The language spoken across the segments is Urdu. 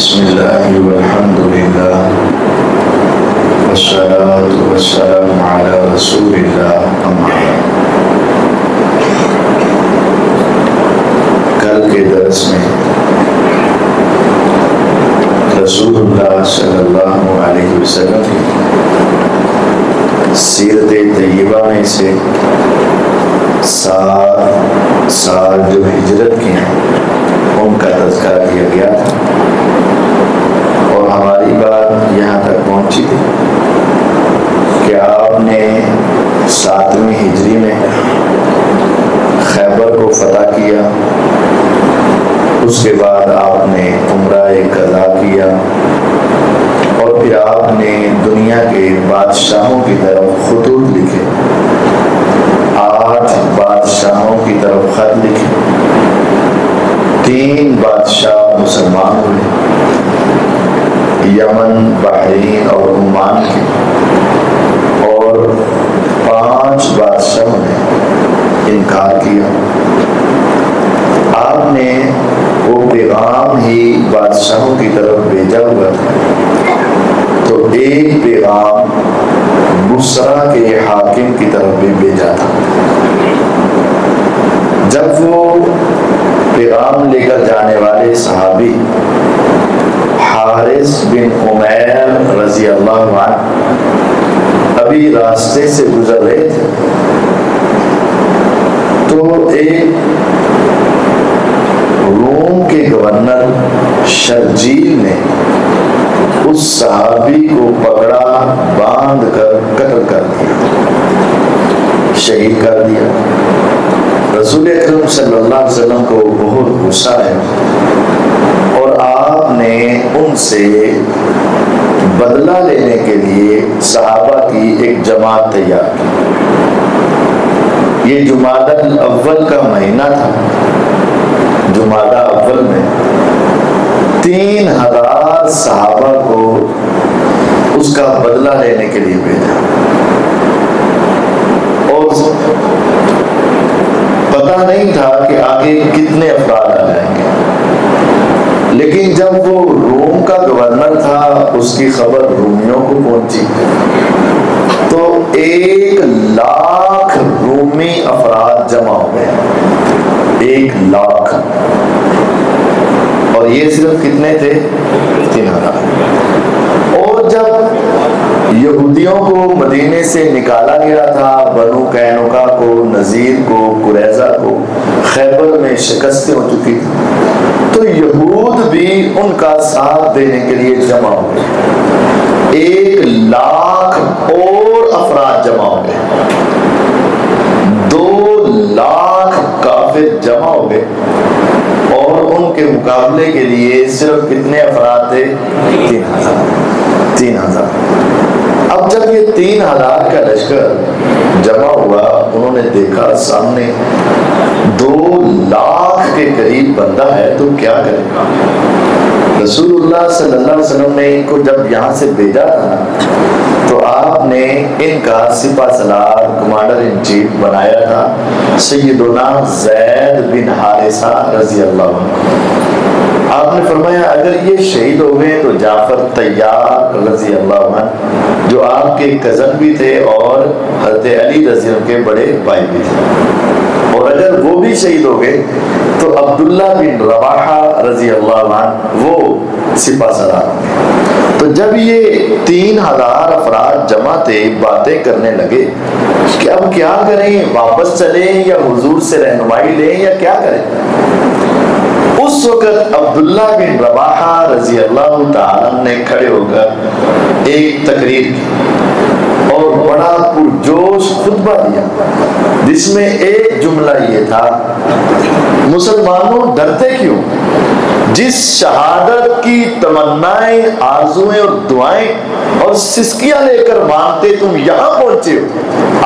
بسم اللہ والحمد للہ والصلاة والسلام علی رسول اللہ اما بعد۔ کل کے درس میں رسول اللہ صلی اللہ علیہ وسلم کی سیرت طیبہ میں سے سال جو ہجرت کے ہیں ان کا تذکرہ کیا گیا تھا، اور ہماری بات یہاں تک پہنچی تھی کہ آپ نے 7ویں ہجری میں خیبر کو فتح کیا، اس کے بعد آپ نے عمرہ قضا کیا، اور پھر آپ نے دنیا کے بادشاہوں کی طرف خطوط لکھے، 8 بادشاہوں کی طرف خط لکھے۔ 3 بادشاہ مسلمان ہوئے، یمن، بحرین اور عمان کے، اور 5 بادشاہوں نے انکار کیا۔ آپ نے وہ پیغام ہی بادشاہوں کی طرف بھیجا ہوا تھا، تو ایک پیغام بصرہ کے حاکم کی طرف بھی بھیجا تھا۔ جب وہ پیغام لے کر جانے والے صحابی حارث بن عمیر رضی اللہ عنہ ابھی راستے سے گزر رہے تھے، تو ایک روم کے گورنر شرجیل نے اس صحابی کو پکڑا، باندھ کر قتل کر دیا، شہید کر دیا۔ رسول اکرم صلی اللہ علیہ وسلم کو بہت غصہ ہے، اور آپ نے ان سے بدلہ لینے کے لیے صحابہ کی ایک جماعت تیار کی۔ یہ جمادی الاول کا مہینہ تھا۔ جمادی الاول میں 3000 صحابہ کو اس کا بدلہ لینے کے لیے بھیجا، اور پتہ نہیں تھا کہ آگے کتنے افراد آ جائیں گے، لیکن جب وہ روم کا گورنر تھا، اس کی خبر رومیوں کو پہنچی، تو 1,00,000 رومی افراد جمع ہو گئے۔ 1,00,000، اور یہ صرف کتنے تھے؟ 3,000۔ اور جب یہودیوں کو مدینے سے نکالا گیا تھا، بنو قینقاع کو، نذیر کو، قریظہ کو خیبر میں شکستیں ہو چکی تھی، تو یہود بھی ان کا ساتھ دینے کے لیے جمع ہو گئے۔ 1,00,000 اور افراد جمع ہو گئے، 2,00,000 کافر جمع ہو گئے، اور ان کے مقابلے کے لیے صرف کتنے افراد تھے؟ 3,000۔ اب جب یہ 3,000 کا لشکر جمع ہوا، انہوں نے دیکھا سامنے 2,00,000 کے قریب بندہ ہے، تو کیا کرے گا؟ رسول اللہ صلی اللہ علیہ وسلم نے ان کو جب یہاں سے بھیجا تھا، تو آپ نے ان کا سپہ سالار، کمانڈر ان چیف بنایا تھا سیدنا زید بن حارثہ رضی اللہ عنہ۔ آپ نے فرمایا اگر یہ شہید ہو گئے تو جعفر طیار رضی اللہ عنہ، جو آپ کے کزن بھی تھے اور حضرت علی رضی اللہ عنہ کے بڑے بھائی بھی تھے، اور اگر وہ بھی شہید ہو گئے تو عبداللہ بن رواحہ رضی اللہ عنہ وہ سپہ سالار ہوں گے۔ تو جب یہ 3,000 افراد جمع تھے، باتیں کرنے لگے کہ اب کیا کریں، واپس چلیں یا حضور سے رہنمائی لیں یا کیا کریں؟ اس وقت عبداللہ بن رواحہ رضی اللہ تعالیٰ نے کھڑے ہو کر ایک تقریر کی اور بڑا پرجوش خطبہ دیا، جس میں ایک جملہ یہ تھا: مسلمانوں ڈرتے کیوں؟ جس شہادت کی تمنائیں، آرزویں اور دعائیں اور سسکیاں لے کر مانتے تم یہاں پہنچے ہو،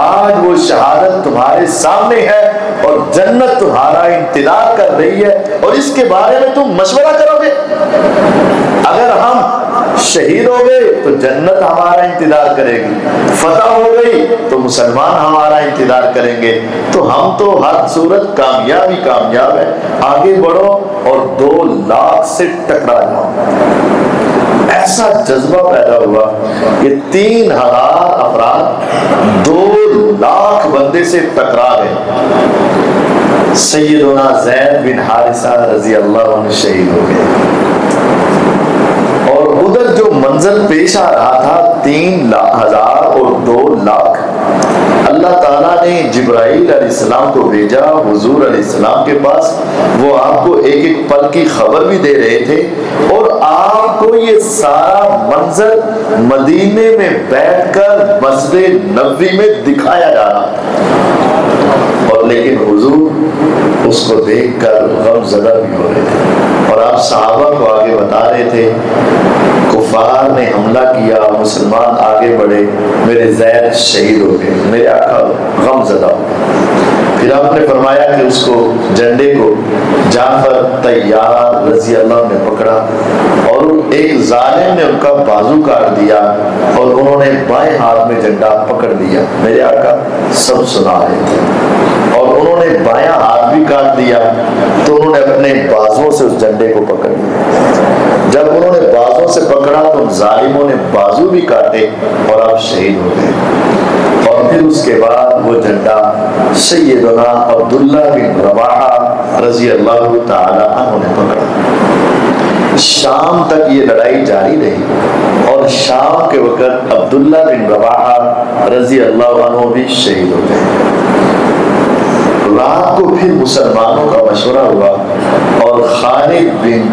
آج وہ شہادت تمہارے سامنے ہے اور جنت تمہارا انتظار کر رہی ہے، اور اس کے بارے میں تم مشورہ کرو گے؟ اگر ہم شہید ہو گئے تو جنت ہمارا انتظار کرے گی، فتح ہو گئی تو مسلمان ہمارا انتظار کریں گے، تو ہم تو ہر صورت کامیاب ہے، آگے بڑھو اور 2,00,000 سے ٹکرا جاؤ۔ ایسا جذبہ پیدا ہوا کہ 3000 افراد 2 لاکھ بندے سے ٹکرا گئے. سیدنا زید بن حارثہ رضی اللہ عنہ شہید ہو گئے. اور ادھر جو منظر پیش آ رہا تھا 3000 اور 2 لاکھ، اللہ تعالیٰ نے جبرائیل علیہ السلام کو بھیجا حضور علیہ السلام کے پاس. وہ آپ کو ایک ایک پل کی خبر بھی دے رہے تھے اور آپ کو یہ سارا منظر مدینے میں بیٹھ کر مسجد نبوی میں دکھایا جا رہا تھا. اور لیکن حضور اس کو دیکھ کر غم زدہ بھی ہو رہے تھے. اور آپ صحابہ کو آگے بتا رہے تھے کفار نے حملہ کیا، مسلمان آگے بڑھے، میرے زید شہید ہو گئے، میرے آقا غم زدہ ہو گئے. پھر آپ نے فرمایا کہ اس کو جھنڈے کو جعفر طیار رضی اللہ عنہ نے پکڑا اور ایک ظالم نے ان کا بازو کاٹ دیا اور انہوں نے بائیں ہاتھ میں جھنڈا پکڑ لیا. میرے آقا سب سنا رہے تھے اور انہوں نے بائیں ہاتھ بھی کاٹ دیا تو انہوں نے اپنے بازوں سے اس جھنڈے کو پکڑ لیا. جب انہوں نے بازوں سے پکڑا تو ان ظالموں نے بازو بھی کاٹے اور آپ شہید ہو گئے. اور پھر اس کے بعد وہ جھنڈا سیدنا عبداللہ بن رواحہ رضی اللہ تعالی عنہ نے پکڑا. شام تک یہ لڑائی جاری رہی اور شام کے وقت عبداللہ بن رواحہ رضی اللہ عنہ بھی شہید ہو گئے. رات کو پھر مسلمانوں کا مشورہ ہوا اور خالد بن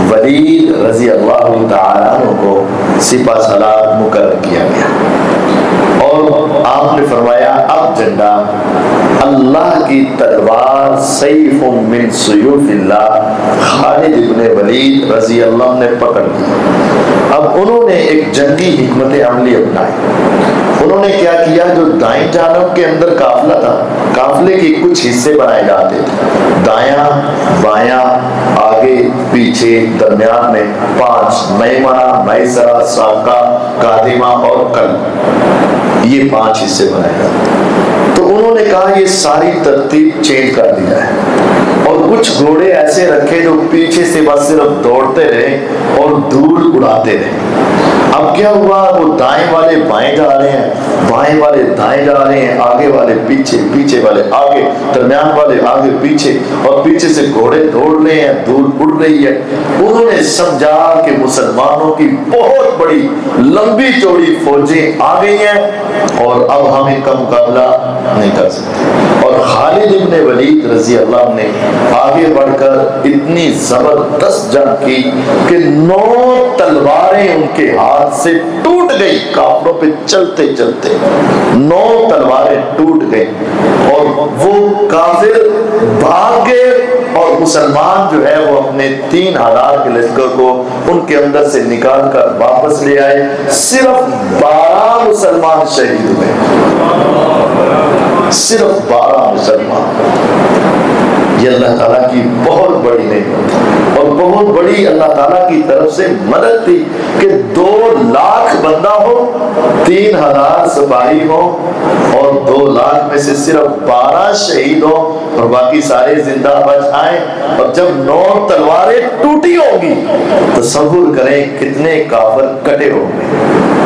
ولید رضی اللہ تعالی عنہ کو سپہ سالار مقرر کیا گیا. اور آپ نے فرمایا اب جھنڈا اللہ کی تلوار سیف من سیوف اللہ خالد بن ولید رضی اللہ عنہ نے پکڑ لی. اب انہوں نے ایک جنگی حکمت عملی اپنائی. انہوں نے کیا کیا، جو دائیں جانب کے اندر قافلہ تھا، قافلے کے کچھ حصے بنائے جاتے تھے، دایاں بایاں آگے پیچھے درمیان میں 5 میمنہ میسرہ ساقہ قادمہ اور قلب، یہ 5 حصے بنائے جاتے. تو انہوں نے کہا یہ ساری ترتیب چینج کر دیا ہے اور کچھ گھوڑے ایسے رکھے جو پیچھے سے بس صرف دوڑتے رہے اور دھول اڑاتے رہے. اب کیا ہوا، وہ دائیں والے بائیں جا رہے ہیں، بائیں والے دائیں جا رہے ہیں، آگے والے پیچھے، پیچھے والے آگے، درمیان والے آگے پیچھے، اور پیچھے سے گھوڑے دوڑ رہے ہیں، دھول اڑ رہی ہے. انہوں نے سمجھا کہ مسلمانوں کی بہت بڑی لمبی چوڑی فوجیں آ گئی ہیں اور اب ہم ان کا مقابلہ نہیں کر سکتے. اور خالد بن ولید رضی اللہ عنہ نے آگے بڑھ کر اتنی زبردست جنگ کی کہ 9 تلواریں ان کے ہاتھ سے ٹوٹ گئی. کافروں پہ چلتے چلتے 9 تلواریں ٹوٹ گئی اور وہ کافر بھاگ گئے اور مسلمان جو ہے وہ اپنے 3000 کے لشکر کو ان کے اندر سے نکال کر واپس لے آئے. صرف 12 مسلمان شہید ہوئے، صرف 12 مسلمان. یہ اللہ تعالیٰ کی بہت بڑی نعمت اور بہت بڑی اللہ تعالیٰ کی طرف سے مدد تھی کہ 2 لاکھ بندہ ہو، 3000 سپاہی ہو اور 2 لاکھ میں سے صرف 12 شہید ہو اور باقی سارے زندہ بچ آئیں. اور جب 9 تلواریں ٹوٹی ہوگی تصور کریں کتنے کافر کٹے ہوں گے.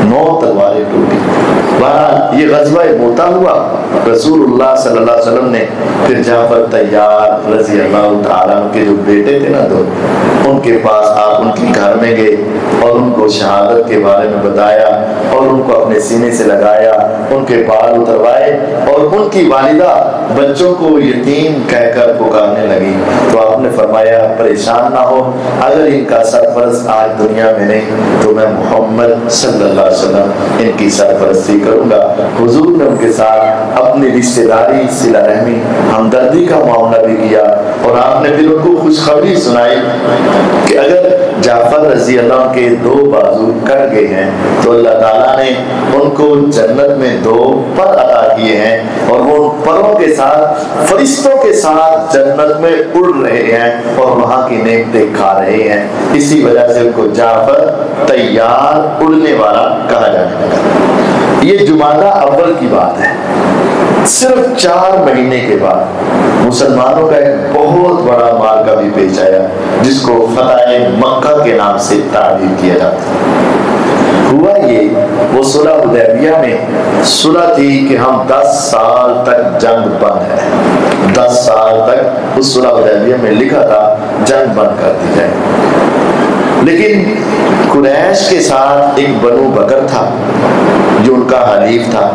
9 تلواریں ٹوٹی. بہرحال یہ غزوہ موتا ہوا. رسول اللہ صلی اللہ علیہ وسلم نے پھر جعفر طیار رضی اللہ تعالیٰ کے جو بیٹے تھے نا 2، ان کے پاس آپ ان کے گھر میں گئے اور ان کو شہادت کے بارے میں بتایا اور ان کو اپنے سینے سے لگایا، ان کے بال اتروائے اور ان کی والدہ بچوں کو یتیم کہہ کر پکارنے لگی. تو آپ نے فرمایا پریشان نہ ہو، اگر ان کا سرپرست آج دنیا میں نہیں تو میں محمد صلی اللہ علیہ وسلم ان کی سرپرستی کروں گا. حضور نے ان کے ساتھ اپنی رشتہ داری، صلہ رحمی، ہمدردی کا معاملہ بھی کیا اور آپ نے پھر ان کو خوشخبری سنائی کہ اگر جعفر رضی اللہ عنہ کے 2 بازو کٹ گئے ہیں تو اللہ تعالیٰ نے ان کو جنت میں 2 پر عطا کیے ہیں اور وہ ان پروں کے ساتھ فرشتوں کے ساتھ جنت میں اڑ رہے ہیں اور وہاں کی نعمتیں کھا رہے ہیں. اسی وجہ سے ان کو جعفر طیار، اڑنے والا کہا جانے لگا. یہ جمادہ اول کی بات ہے. صرف 4 مہینے کے بعد مسلمانوں کا ایک بہت بڑا معرکہ بھی پیش آیا جس کو فتح مکہ فتح کے نام سے تعبیر کیا جاتا ہے۔ ہوا یہ وہ صلح حدیبیہ میں صلح تھی کہ ہم 10 سال تک جنگ بند ہے، 10 سال تک اس صلح حدیبیہ میں لکھا تھا جنگ بند کر دی جائے، لیکن قریش کے ساتھ ایک بنو بکر تھا جو ان کا حلیف تھا،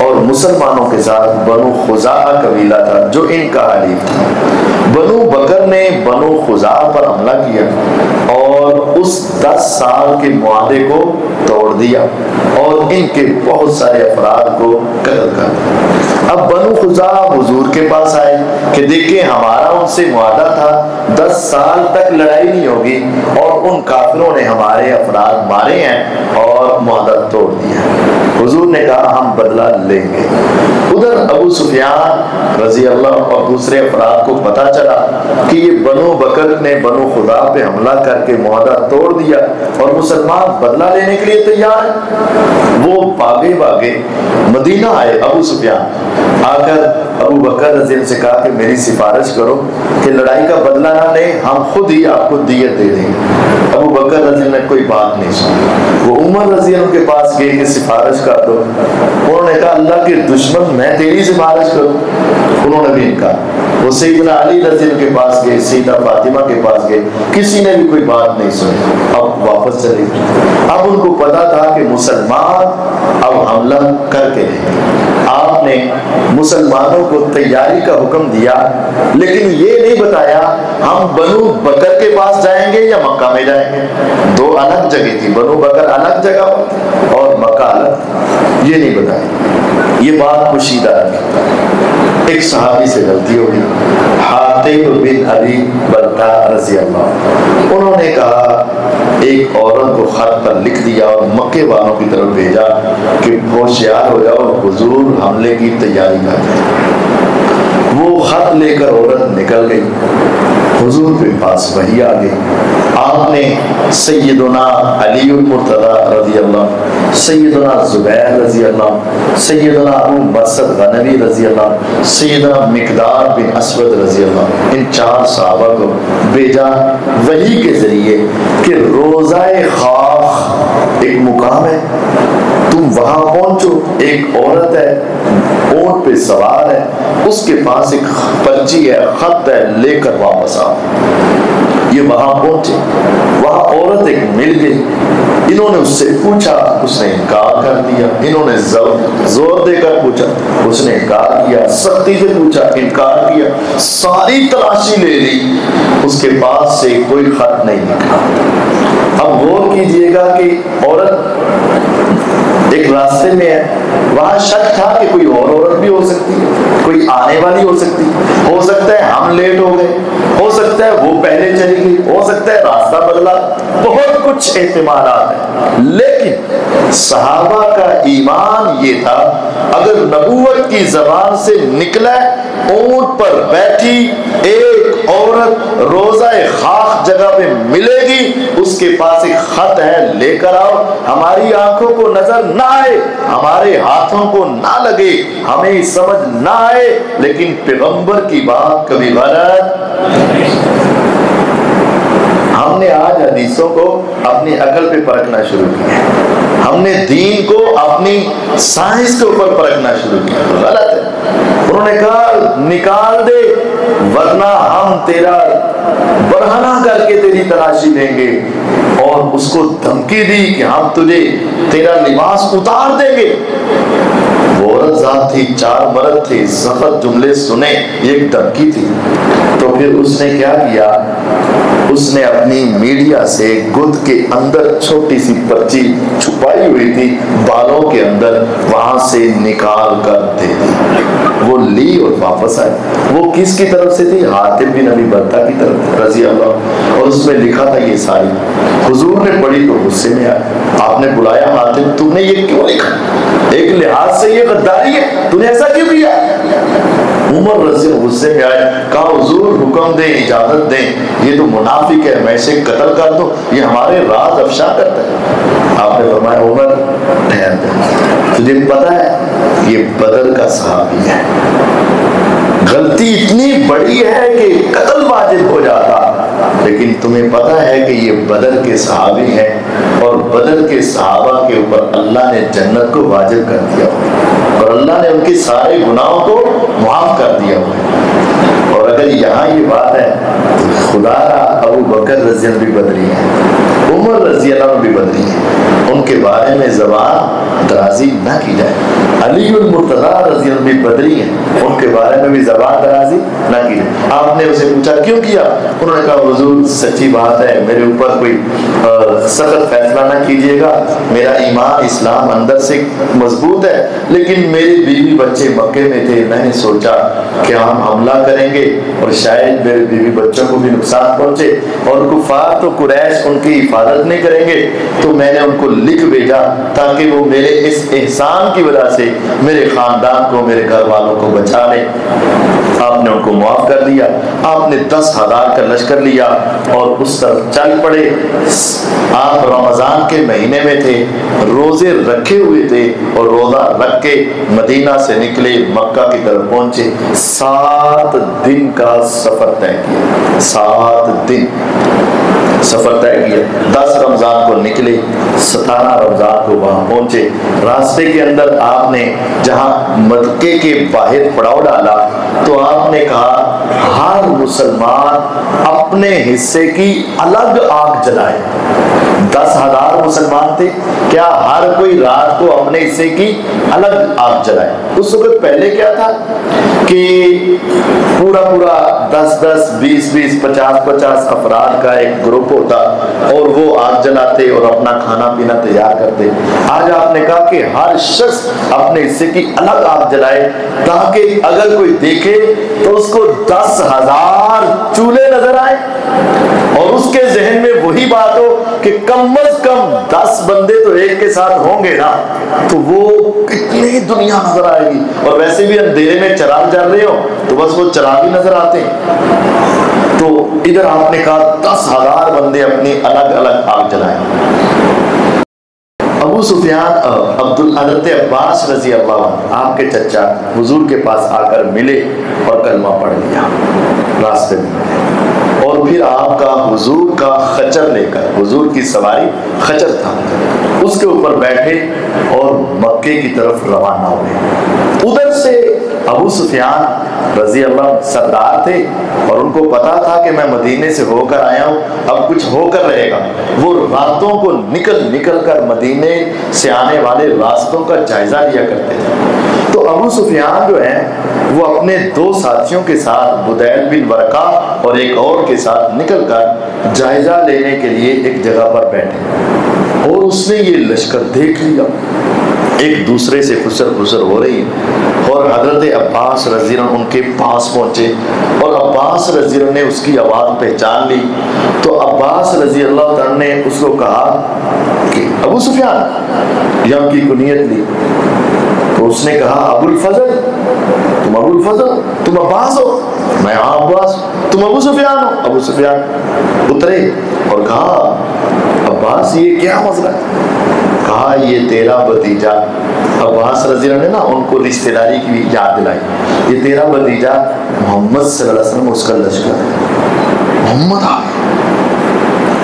اور مسلمانوں کے ساتھ بنو خزاعہ قبیلہ تھا جو ان کا حلیف تھا۔ بنو بکر نے بنو خزاعہ پر حملہ کیا اور اس 10 سال کے معاہدے کو توڑ دیا اور ان کے بہت سارے افراد کو قتل کر دیا۔ اب بنو خزاعہ حضور کے پاس آئے کہ دیکھیں ہمارا ان سے معاہدہ تھا 10 سال تک لڑائی نہیں ہوگی، اور ان کافروں نے ہمارے افراد مارے ہیں اور معاہدہ توڑ دیا۔ حضور نے کہا ہم بدلہ لیں گے۔ ادھر ابو سفیان رضی اللہ اور دوسرے افراد کو پتا چلا کہ یہ بنو بکر نے بنو خزاعہ پہ حملہ کر کے معاہدہ توڑ دیا اور مسلمان بدلہ لینے کے لیے تیار ہیں۔ وہ بھاگے مدینہ آئے ابو سفیان، آ کر ابو بکر رضی اللہ سے کہا کہ میری سفارش کرو کہ لڑائی کا بدلہ نہ لیں، ہم خود ہی آپ کو دیت دے دیں گے۔ ابو بکر رضی اللہ نے کوئی بات نہیں سنی۔ وہ عمر رضی اللہ کے پاس گئے کہ سفارش کر دو، انہوں نے کہا اللہ کے دشمن میں تیری سفارش کروں، انہوں نے بھی انکار۔ وہ سیدنا علی رضی اللہ کے پاس گئے، سیدہ فاطمہ کے پاس گئے، کسی نے بھی کوئی بات نہیں سنی۔ اب واپس چلے گئے۔ اب ان کو پتا تھا کہ مسلمان اب حملہ کر کے رہے۔ آپ نے مسلمانوں کو تیاری کا حکم دیا، لیکن یہ نہیں بتایا ہم بنو بکر کے پاس جائیں گے یا مکہ میں جائیں گے۔ دو الگ جگہ تھی، بنو بکر الگ جگہ پر اور مکہ الگ، یہ نہیں بتایا۔ یہ بات پوشیدہ رکھی۔ ایک صحابی سے غلطی ہو گئی، حاتب بن ابی بلتع رضی اللہ، انہوں نے کہا ایک عورت کو خط پر لکھ دیا اور مکے والوں کی طرف بھیجا کہ ہوشیار ہو جاؤ، حضور حملے کی تیاری کر رہے۔ وہ خط لے کر عورت نکل گئی، حضور کے پاس وحی آ گئی۔ آپ نے سیدنا علی المرتضی رضی اللہ، سیدنا زبیر رضی اللہ، سیدنا ابو مسعود غنوی رضی اللہ، سیدنا مقدار بن اسود رضی اللہ، ان 4 صحابہ کو بھیجا وحی کے ذریعے کہ روضہ خاخ ایک مقام ہے، تم وہاں پہنچو، ایک عورت ہے اونٹ پہ سوار ہے، اس کے پاس ایک پرچی ہے، خط ہے، لے کر واپس آؤ۔ یہ وہاں پہنچے، وہاں عورت ایک مل گئی، انہوں نے اس سے پوچھا، اس نے انکار کر دیا، انہوں نے زور دے کر پوچھا، اس نے انکار کیا، سختی سے پوچھا، انکار کیا، ساری تلاشی لے لی، اس کے پاس سے کوئی خط نہیں نکلا۔ اب غور کیجئے گا کہ عورت ایک راستے میں ہے، وہاں شک تھا کہ کوئی اور عورت بھی ہو سکتی ہے، کوئی آنے والی ہو سکتی، ہو سکتا ہے ہم لیٹ ہو گئے، ہو سکتا ہے وہ پہلے چلی گئی، ہو سکتا ہے راستہ بدلا، بہت کچھ احتمالات ہیں۔ لیکن صحابہ کا ایمان یہ تھا اگر نبوت کی زبان سے نکلا اونٹ پر بیٹھی ایک عورت روضہ خاخ جگہ پہ ملے گی، اس کے پاس ایک خط ہے، لے کر آؤ، ہماری آنکھوں کو نظر نہ آئے، ہمارے ہاتھوں کو نہ لگے، ہمیں سمجھ نہ آئے، لیکن پیغمبر کی بات کبھی غلط۔ ہم نے آج حدیثوں کو اپنی عقل پہ پرکھنا شروع کیا، ہم نے دین کو اپنی سائنس کے اوپر پرکھنا شروع کیا، غلط ہے۔ انہوں نے کہا نکال دے ورنہ ہم تیرا برہنہ کر کے تیری تلاشی لیں گے، اور اس کو دھمکی دی کہ ہم تجھے تیرا لباس اتار دیں گے۔ وہ عورت ذات تھی، 4 مرد تھے، سخت جملے سنے، یہ ایک دھمکی تھی۔ تو پھر اس نے کیا کیا، اس نے اپنی میڈیا سے گد کے اندر چھوٹی سی پرچی چھپائی ہوئی تھی بالوں کے اندر، وہاں سے نکال کر دے دی، وہ لی اور واپس آئے۔ وہ کس کی طرف سے تھی؟ حاتب بن ابی بلتع کی طرف رضی اللہ، اور اس میں لکھا تھا یہ ساری۔ حضور نے پڑھی تو غصے میں آئے، آپ نے بلایا حاتب، تم نے یہ کیوں لکھا؟ ایک لحاظ سے یہ غداری ہے، تم نے ایسا کیوں کیا؟ عمر رضی اللہ غصے میں آئے، کہا حضور حکم دیں، اجازت دیں، یہ تو منافق ہے، میں اسے قتل کر دوں، یہ ہمارے راز افشا کرتا ہے۔ آپ نے فرمایا عمر ٹھہر جا، تجھے پتا ہے یہ بدر کا صحابی ہے، غلطی اتنی بڑی ہے کہ قتل واجب ہو جاتا، لیکن تمہیں پتہ ہے کہ یہ بدر کے صحابی ہیں اور بدر کے صحابہ کے اوپر اللہ نے جنت کو واجب کر دیا اور اللہ نے ان کے سارے گناہوں کو معاف کر دیا ہوا۔ اور اگر یہاں یہ بات ہے تو خدا را ابو بکر رضی اللہ عنہ بھی بدری ہیں، عمر رضی اللہ عنہ بھی بدری ہیں، ان کے بارے میں زبان درازی نہ کی جائے۔ علی المرتضیٰ رضی اللہ عنہ بھی بدری ہیں، ان کے بارے میں بھی زبان درازی نہ کی جائے۔ آپ نے اسے پوچھا کیوں کیا؟ انہوں نے کہا حضور سچی بات ہے، میرے اوپر کوئی سخت فیصلہ نہ کیجیے گا، میرا ایمان اسلام اندر سے مضبوط ہے، لیکن میرے بیوی بچے مکے میں تھے، میں نے سوچا کہ ہم حملہ کریں گے اور شاید میرے بیوی بچوں کو بھی نقصان پہنچے، اور کفار تو قریش ان کی حفاظت نہیں کریں گے، تو میں نے ان کو لکھ بھیجا تاکہ وہ میرے اس احسان کی وجہ سے میرے خاندان کو، میرے گھر والوں کو بچا لیں۔ آپ نے ان کو معاف کر دیا، آپ نے 10,000 کا لشکر لیا اور اس طرف چل پڑے۔ آپ رمضان کے مہینے میں تھے، روزے رکھے ہوئے تھے اور روزہ رکھ کے مدینہ سے نکلے، مکہ کی طرف پہنچے۔ 7 دن کا سفر طے کیا، 7 دن سفر طے کیا۔ 10 رمضان کو نکلے، 17 رمضان کو وہاں پہنچے۔ راستے کے اندر آپ نے جہاں مکے کے باہر پڑاؤ ڈالا تو آپ نے کہا ہر مسلمان اپنے حصے کی الگ آگ جلائے۔ 10,000 مسلمان تھے، کیا ہر کوئی رات کو اپنے حصے کی الگ آگ جلائے؟ اس وقت پہلے کیا تھا کہ پورا 10-10 20-20 50-50 افراد کا ایک گروپ ہوتا اور وہ آگ جلاتے اور اپنا کھانا پینا تیار کرتے۔ آج آپ نے کہا کہ ہر شخص اپنے حصے کی الگ آگ جلائے تاکہ اگر کوئی دیکھے تو اس کو 10,000 چولہے نظر آئے اور اس کے ذہن میں وہی بات ہو کہ کم از کم 10 بندے تو ایک کے ساتھ ہوں گے نا، تو وہ کتنی دنیا نظر آئے گی۔ اور ویسے بھی اندھیرے میں چراغ جل رہے ہو تو بس وہ چراغ ہی نظر آتے ہیں۔ تو ادھر آپ نے کہا 10,000 بندے اپنی الگ الگ آگ جلائیں۔ ابو سفیان حضرت عباس رضی اللہ عنہ آپ کے چچا حضور کے پاس آ کر ملے اور کلمہ پڑھ لیا راستے میں، اور پھر آپ کا حضور کا خچر لے کر، حضور کی سواری خچر تھا، اس کے اوپر بیٹھے اور مکے کی طرف روانہ ہوئے۔ ادھر سے ابو سفیان رضی اللہ سردار تھے اور ان کو پتا تھا کہ میں مدینے سے ہو کر آیا ہوں، اب کچھ ہو کر رہے گا۔ وہ راتوں کو نکل کر مدینے سے آنے والے راستوں کا جائزہ لیا کرتے تھے۔ تو ابو سفیان جو ہیں وہ اپنے 2 ساتھیوں کے ساتھ، بدیل بن ورقہ اور ایک اور کے ساتھ نکل کر جائزہ لینے کے لیے ایک جگہ پر بیٹھے، اور اس نے یہ لشکر دیکھ لیا، ایک دوسرے سے خسر ہو رہی ہے، اور حضرت عباس رضی اللہ عنہ ان کے پاس پہنچے اور عباس رضی اللہ عنہ نے اس کی آواز پہچان لی۔ تو عباس رضی اللہ عنہ نے اس کو کہا کہ ابو سفیان، یا ان کی کنیت لی، تو اس نے کہا ابو الفضل، تم ابو الفضل، تم عباس ہو؟ میں ہاں عباس۔ تم ابو سفیان ہو؟ ابو سفیان۔ اترے اور کہا عباس یہ کیا مسئلہ ہے؟ کہا یہ تیرا بھتیجا، عباس رضی اللہ عنہ نے نا ان کو رشتہ داری کی یاد دلائی، یہ تیرا بھتیجا محمد صلی اللہ علیہ وسلم اس کا لشکر ہے، محمد آئے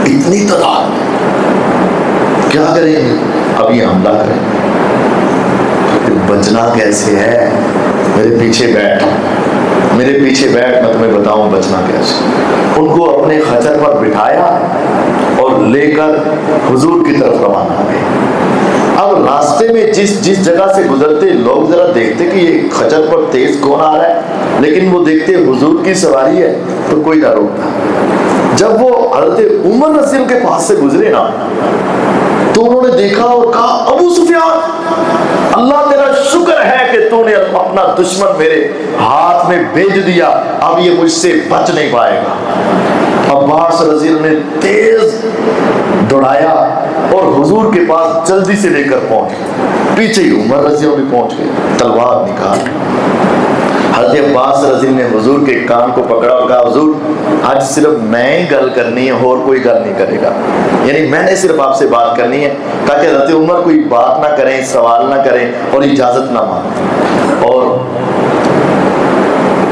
اتنی تعداد میں، کیا کریں گے؟ اب یہ حملہ کریں گے، بچنا کیسے ہے؟ میرے پیچھے بیٹھ، میں تمہیں بتاؤں بچنا کیسے۔ ان کو اپنے خچر پر بٹھایا اور لے کر حضور کی طرف روانہ ہوئے۔ اب راستے میں جس جگہ سے گزرتے لوگ ذرا دیکھتے کہ یہ خچر پر تیز کون آ رہا ہے، لیکن وہ دیکھتے حضور کی سواری ہے تو کوئی نہ روکتا۔ جب وہ حضرت عمر رضی اللہ کے پاس سے گزرے نا تو انہوں نے دیکھا اور کہا ابو سفیان، اللہ تیرا شکر ہے کہ تو نے اپنا دشمن میرے ہاتھ میں بھیج دیا، اب یہ مجھ سے بچ نہیں پائے گا۔ عباس رضی اللہ نے تیز دوڑایا اور حضور کے پاس جلدی سے لے کر پہنچ، پیچھے ہی عمر رضی اللہ بھی پہنچ گئے، تلوار نکال۔ حضرت عباس رضی اللہ نے حضور کے کان کو پکڑا اور کہا حضور آج صرف میں ہی گل کرنی ہے اور کوئی گل نہیں کرے گا، یعنی میں نے صرف آپ سے بات کرنی ہے تاکہ حضرت عمر کوئی بات نہ کریں، سوال نہ کریں اور اجازت نہ مانیں۔ اور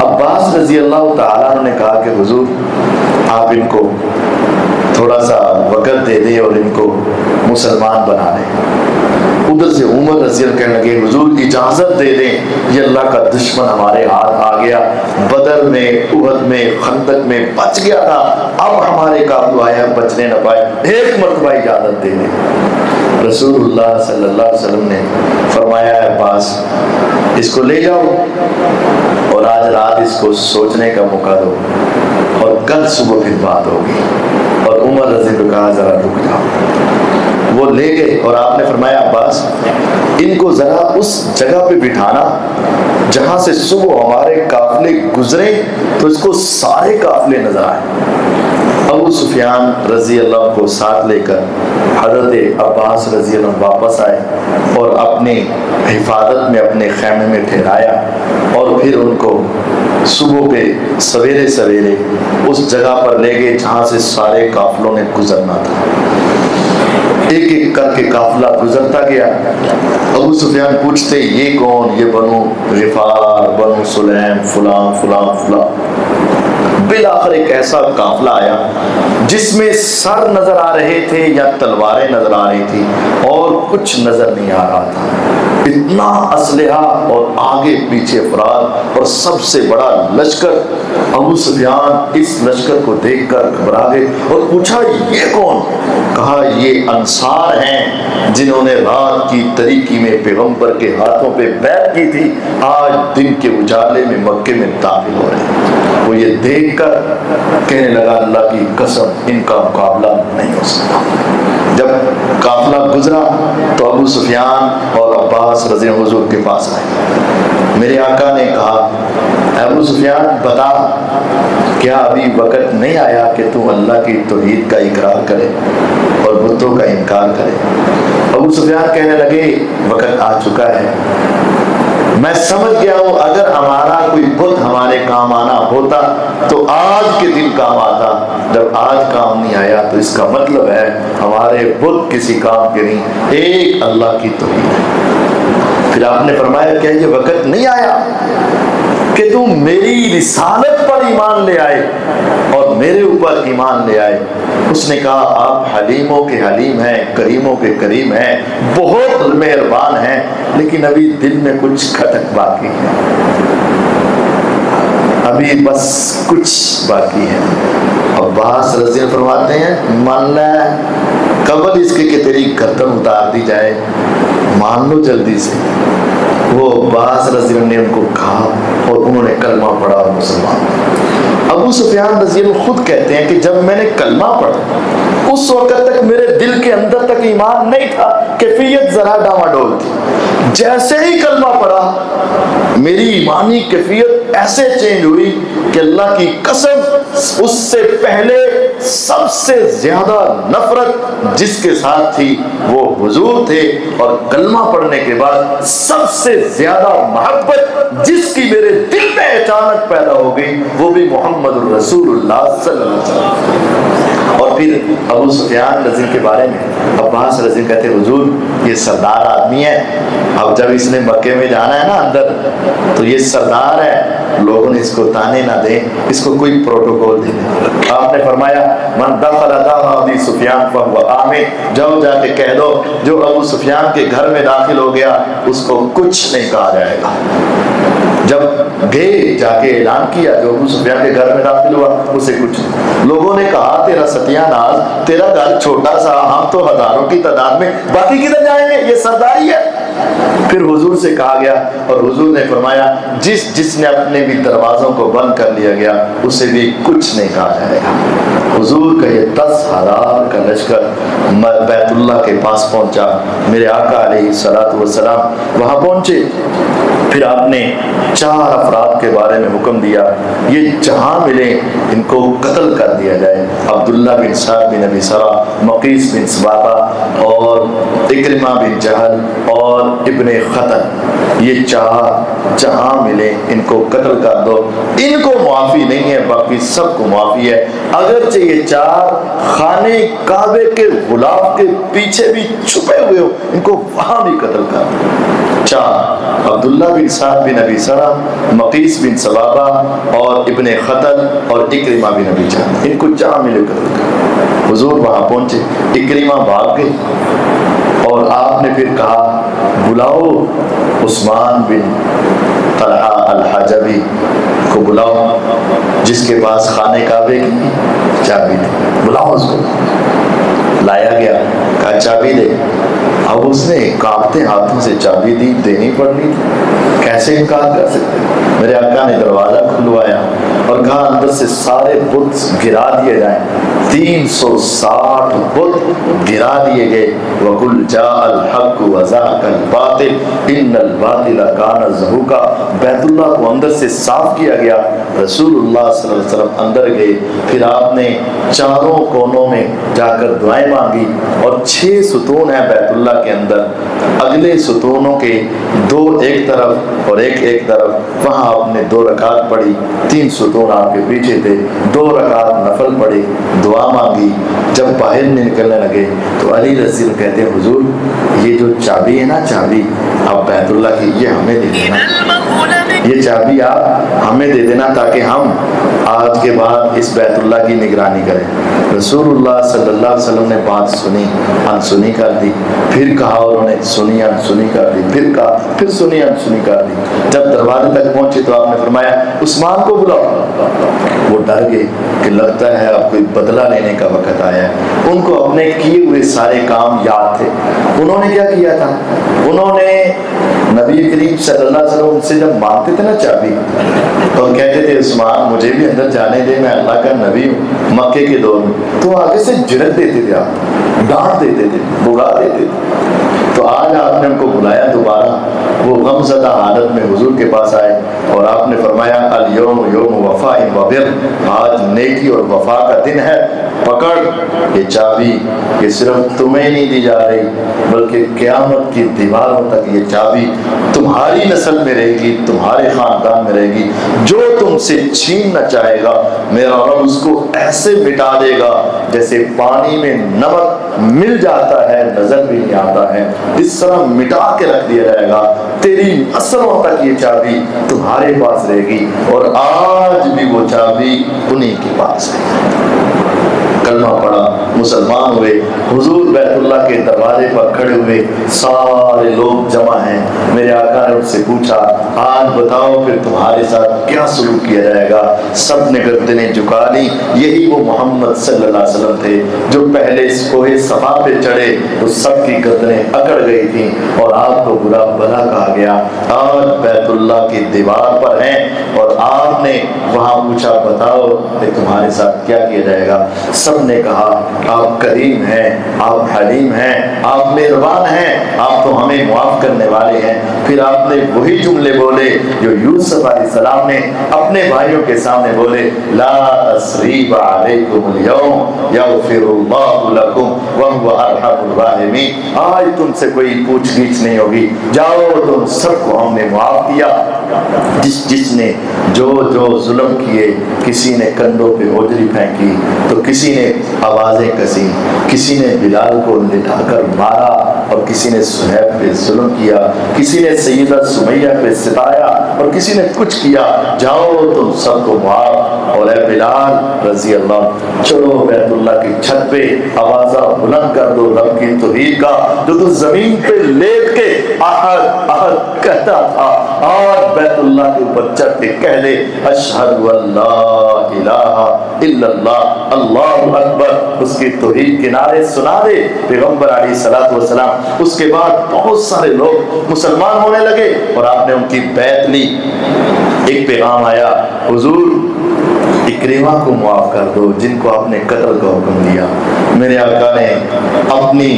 عباس رضی اللہ تعالیٰ نے کہا کہ حضور آپ ان کو تھوڑا سا وقت دے دیں اور ان کو مسلمان بنا لیں۔ ادھر سے عمر رضی اللہ کہنے لگے حضور اجازت دے دیں، یہ اللہ کا دشمن ہمارے ہاتھ آ گیا، بدر میں، احد میں، خندق میں بچ گیا تھا، اب ہمارے قابو آیا بچنے نہ پائے، ایک مرتبہ اجازت دے دیں۔ رسول اللہ صلی اللہ علیہ وسلم نے فرمایا عباس اس کو لے جاؤ اور آج رات اس کو سوچنے کا موقع دو اور کل صبح پھر بات ہوگی۔ اور عمر رضی اللہ کہا ذرا رک جاؤ، وہ لے گئے اور آپ نے فرمایا عباس ان کو ذرا اس جگہ پہ بٹھانا جہاں سے صبح ہمارے قافلے گزرے تو اس کو سارے قافلے نظر آئے۔ ابو سفیان رضی اللہ عنہ کو ساتھ لے کر حضرت عباس رضی اللہ عنہ واپس آئے اور اپنی حفاظت میں اپنے خیمے میں ٹھہرایا، اور پھر ان کو صبح کے سویرے سویرے اس جگہ پر لے گئے جہاں سے سارے قافلوں نے گزرنا تھا۔ ایک ایک کر کے قافلہ گزرتا گیا۔ ابو سفیان پوچھتے یہ کون؟ یہ بنو غفار، بنو سلیم، فلاں فلاں فلاں۔ بالآخر ایک ایسا قافلہ آیا جس میں سر نظر آ رہے تھے یا تلواریں نظر آ رہی تھی اور کچھ نظر نہیں آ رہا تھا۔ اتنا اسلحہ اور آگے پیچھے افراد اور سب سے بڑا لشکر۔ ابو سفیان اس لشکر کو دیکھ کر گھبرا گئے اور پوچھا یہ کون؟ کہا یہ انصار ہیں جنہوں نے رات کی تاریکی میں پیغمبر کے ہاتھوں پہ بیعت کی تھی، آج دن کے اجالے میں مکے میں داخل ہو رہے ہیں۔ وہ یہ دیکھ کر کہنے لگا اللہ کی قسم ان کا مقابلہ نہیں ہو سکتا۔ جب قافلہ گزرا تو ابو سفیان اور عباس رضی اللہ عنہ حضور کے پاس آئے۔ میرے آقا نے کہا ابو سفیان بتا کیا ابھی وقت نہیں آیا کہ تم اللہ کی توحید کا اقرار کرے اور بتوں کا انکار کرے؟ ابو سفیان کہنے لگے وقت آ چکا ہے، میں سمجھ گیا ہوں اگر ہمارا کوئی بت ہمارے کام آنا ہوتا تو آج کے دن کام آتا، جب آج کام نہیں آیا تو اس کا مطلب ہے ہمارے بت کسی کام کے نہیں، ایک اللہ کی توحید ہے۔ پھر آپ نے فرمایا کیا یہ وقت نہیں آیا کہ تم میری رسالت پر ایمان لے آئے اور میرے اوپر ایمان لے آئے؟ اس نے کہا آپ حلیموں کے حلیم ہیں، کریموں کے کریم ہیں، بہت مہربان ہیں، لیکن ابھی دل میں کچھ کھٹک باقی ہے، ابھی بس کچھ باقی ہے۔ عباس رضی اللہ فرماتے ہیں مان لے قبل اس کے کہ تیری گردن اتار دی جائے، مان لو جلدی سے۔ وہ عباس رضی اللہ نے ان کو کہا اور انہوں نے کلمہ پڑھا اور مسلمان۔ ابو سفیان رضی اللہ خود کہتے ہیں کہ جب میں نے کلمہ پڑھا اس وقت تک میرے دل کے اندر تک ایمان نہیں تھا، کیفیت ذرا ڈاواڈول تھی۔ جیسے ہی کلمہ پڑھا میری ایمانی کیفیت ایسے چینج ہوئی کہ اللہ کی قسم اس سے پہلے سب سے زیادہ نفرت جس کے ساتھ تھی وہ حضور تھے، اور کلمہ پڑھنے کے بعد سب سے زیادہ محبت جس کی میرے دل میں اچانک پیدا ہو گئی وہ بھی محمد الرسول اللہ صلی اللہ علیہ وسلم۔ اور پھر ابو سفیان رضی کے بارے میں عباس رضی کہتے حضور یہ سردار آدمی ہے، اب جب اس نے مکے میں جانا ہے نا اندر تو یہ سردار ہے، لوگوں نے اس کو تانے نہ دیں، اس کو کوئی پروٹوکول دے دیں۔ آپ نے فرمایا من دخل دار ابی سفیان فهو آمن، جاؤ جا کے کہہ دو جو ابو سفیان کے گھر میں داخل ہو گیا اس کو کچھ نہیں کہا جائے گا۔ جب گئے جا کے اعلان کیا جو ابو سفیان کے گھر میں داخل ہوا اسے کچھ نہیں۔ لوگوں نے کہا تیرا ستیہ ناز، تیرا گھر چھوٹا سا، ہم تو ہزاروں کی تعداد میں، باقی کدھر جائیں گے، یہ سرداری ہے۔ پھر حضور سے کہا گیا اور حضور نے فرمایا جس نے اپنے بھی دروازوں کو بند کر لیا گیا اسے بھی کچھ نہیں کہا جائے گا۔ حضور کا یہ 10,000 کا لشکر بیت اللہ کے پاس پہنچا، میرے آقا علیہ الصلوۃ والسلام وہاں پہنچے۔ پھر آپ نے 4 افراد کے بارے میں حکم دیا یہ جہاں ملے ان کو قتل کر دیا جائے، عبداللہ بن سعد بن ابی سرا، مقیس بن سبابہ اور اکرمہ بن جہل اور ابن خطل۔ یہ چار جہاں ملے ان کو قتل کر دو، ان کو معافی نہیں ہے، باقی سب کو معافی ہے۔ اگرچہ یہ چار خانے کعبے کے غلاف کے پیچھے بھی چھپے ہوئے ہو، ان کو وہاں بھی قتل کر دو۔ چار، عبداللہ بن سعد بن ابی سرح، مقیس بن ثعلبہ اور ابن خطل اور اکرمہ بن ابی جہل، ان کو جہاں ملے قتل کر۔ حضور وہاں پہنچے، اکرمہ بھاگ گئے اور آپ نے پھر کہا بلاؤ عثمان بن طلحہ الحجبی کو بلاؤ، جس کے پاس خانے کعبے کی چابی تھی، بلاؤ اس کو۔ لایا گیا، کہا چابی دے۔ اب اس نے کانپتے ہاتھوں سے چابی دی، دینی پڑنی تھی، کیسے انکار کر سکتے؟ میرے آقا نے دروازہ کھلوایا اور کہا اندر سے سارے بت گرا دیے جائیں۔ 360 بت گرا دیے گئے۔ وَقُلْ جَاءَ الْحَقُّ وَزَهَقَ الْبَاطِلُ إِنَّ الْبَاطِلَ كَانَ زَهُوقًا۔ بیت اللہ کو اندر سے صاف کیا گیا، رسول اللہ صلی اللہ علیہ وسلم اندر گئے، پھر آپ نے چاروں کونوں میں جا کر دعائیں مانگی، اور 6 ستون ہیں بیت اللہ کے اندر، اگلے ستونوں کے 2 ایک طرف اور ایک طرف، وہاں آپ نے 2 رکعت پڑھی، 3 ستون آپ کے پیچھے تھے، 2 رکعت نفل پڑھی، دعا مانگی۔ جب باہر نکلنے لگے تو علی رضی اللہ کہتے ہیں حضور یہ جو چابی ہے نا، چابی آپ بیت اللہ کی، یہ ہمیں دے دینا، یہ چابی آپ ہمیں دے دینا تاکہ ہم آج کے بعد اس بیت اللہ کی نگرانی کریں۔ رسول اللہ صلی اللہ علیہ وسلم نے بات سنی، انسنی کر دی، پھر کہا اور انہوں نے سنی انسنی کر دی، پھر کہا، پھر سنی انسنی کر دی۔ جب دروازے تک پہنچے تو آپ نے فرمایا عثمان کو بلاؤ۔ وہ ڈر گئے کہ لگتا ہے اب کوئی بدلہ لینے کا وقت آیا ہے۔ ان کو اپنے کیے ہوئے سارے کام یاد تھے۔ انہوں نے کیا کیا تھا؟ انہوں نے نبی کریم صلی اللہ علیہ وسلم سے جب مانگتے تھے نا چابی تو کہتے تھے عثمان مجھے بھی اندر جانے دے، میں اللہ کا نبی ہوں، مکے کے دور میں، تو آگے سے جھڑک دیتے تھے، آپ ڈانٹ دیتے تھے، بگا دیتے تھے۔ تو آج آپ نے ان کو بلایا دوبارہ، وہ غم زدہ حالت میں حضور کے پاس آئے اور آپ نے فرمایا الیوم یوم وفاء و بر، آج نیکی اور وفا کا دن ہے، پکڑ یہ چابی، یہ صرف تمہیں نہیں دی جا رہی بلکہ قیامت کی دیواروں تک یہ چابی تمہاری نسل میں رہے گی، تمہارے خاندان میں رہے گی۔ جو تم سے چھیننا چاہے گا میرا رب اس کو ایسے مٹا دے گا جیسے پانی میں نمک مل جاتا ہے نظر بھی نہیں آتا ہے، اس طرح مٹا کے رکھ دیا جائے گا۔ تیری نسلوں تک یہ چابی تمہارے پاس رہے گی، اور آج بھی وہ چابی انہی کے پاس ہے۔ کلمہ پڑھا، مسلمان ہوئے، حضور بیت اللہ کے دروازے پر کھڑے ہوئے، سارے لوگ جمع ہیں۔ میرے آقا نے ان سے پوچھا آج بتاؤ پھر تمہارے ساتھ کیا سلوک کیا جائے گا؟ سب نے گردنیں جھکا لی۔ یہی وہ محمد صلی اللہ علیہ وسلم تھے جو پہلے اس کوہ صفا پہ چڑھے تو سب کی گردنیں اکڑ گئی تھیں اور آپ کو برا بھلا کہا گیا۔ آج بیت اللہ کی دیوار پر ہیں اور آپ نے وہاں پوچھا بتاؤ کہ تمہارے ساتھ کیا کیا جائے گا؟ سب نے کہا آپ کریم ہیں، آپ حلیم ہیں، آپ مہربان ہیں، آپ تو ہمیں معاف کرنے والے ہیں۔ پھر آپ نے وہی جملے بولے جو یوسف علیہ السلام نے اپنے بھائیوں کے سامنے بولے، لا تثریب علیکم اليوم یغفر اللہ لکم وہو ارحم الراحمین۔ آج تم سے کوئی پوچھ گچھ نہیں ہوگی، جاؤ تم سب کو ہم نے معاف کیا۔ جس نے جو ظلم کیے، کسی نے کندھوں پہ اوجری پھینکی تو کسی نے آوازیں کسی، کسی نے بلال کو لٹا کر مارا اور کسی نے صہیب پہ ظلم کیا، کسی نے سیدہ سمیہ پہ ستایا اور کسی نے کچھ کیا۔ جاؤ تم سب کو معاف، اور اے بلال رضی اللہ چلو بیت اللہ کی چھت پہ آوازہ بلند کر دو رب کی توحید کا، جو تو زمین پہ لیٹ کے احد احد کہتا تھا، آج بیت اللہ کے اوپر چڑھ کے کہہ دے اشہد ان لا الہ الا اللہ، اللہ اکبر، اس کی توحید کے نعرے سنا دے پیغمبر علیہ الصلوۃ والسلام۔ اس کے بعد بہت سارے لوگ مسلمان ہونے لگے اور آپ نے ان کی بیعت لی۔ ایک پیغام آیا، حضور اکرمہ کو معاف کر دو جن کو آپ نے قتل کا حکم دیا۔ میرے آقا نے اپنی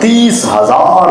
30,000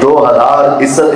2,000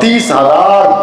30,000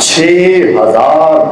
6,000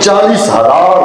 40,000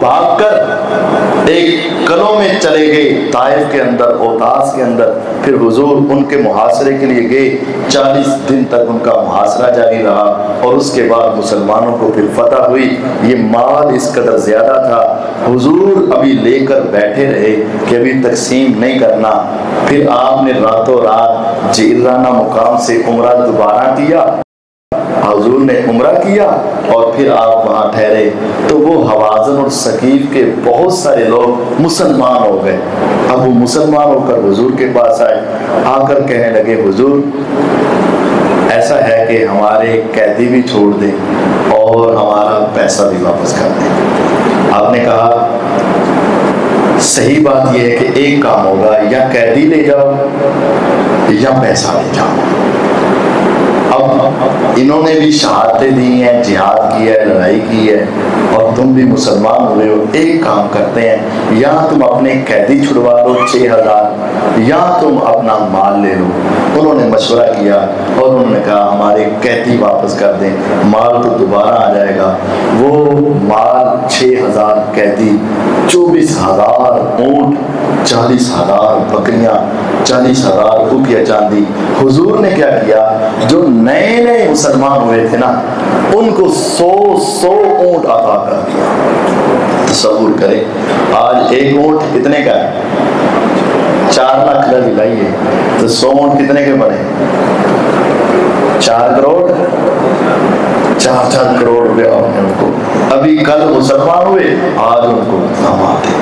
بھاگ کر ایک قلعوں میں چلے گئے طائف کے اندر، اوتاس کے اندر. پھر حضور ان کے محاصرے کے لیے گئے. 40 دن تک ان کا محاصرہ جاری رہا اور اس کے بعد مسلمانوں کو پھر فتح ہوئی. یہ مال اس قدر زیادہ تھا، حضور ابھی لے کر بیٹھے رہے کہ ابھی تقسیم نہیں کرنا. پھر آپ نے راتوں رات جعرانہ مقام سے عمرہ دوبارہ کیا. حضور نے عمرہ کیا اور پھر آپ وہاں ٹھہرے تو وہ حوازن اور ثقیف کے بہت سارے لوگ مسلمان ہو گئے. اب وہ مسلمان ہو کر حضور کے پاس آئے، آ کر کہنے لگے حضور ایسا ہے کہ ہمارے قیدی بھی چھوڑ دیں اور ہمارا پیسہ بھی واپس کر دیں. آپ نے کہا صحیح بات یہ ہے کہ ایک کام ہوگا، یا قیدی لے جاؤ یا پیسہ لے جاؤ. اب انہوں نے بھی شہادتیں دی ہیں، جہاد کی ہے، لڑائی کی ہے، اور تم بھی مسلمان ہوئے ہو. ایک کام کرتے ہیں، یا تم اپنے قیدی چھڑوا لو 6000 یا تم اپنا مال لے لو. انہوں نے مشورہ کیا اور انہوں نے کہا ہمارے قیدی واپس کر دیں، مال تو دوبارہ آ جائے گا. وہ مال 6000 قیدی، 24000 اونٹ، 40000 بکریاں، 40000 روپیہ چاندی. حضور نے کیا کیا، جو نئے نئے مسلمان ہوئے تھے نا ان کو 100 اونٹ عطا کر دیا. تصور کریں آج ایک اونٹ کتنے کا ہے؟ 4 لاکھ کا دلائیے تو 100 اونٹ کتنے کے بنے؟ 4 کروڑ، 4 کروڑ روپیہ ان کو. ابھی کل مسلمان ہوئے، آج ان کو داماد.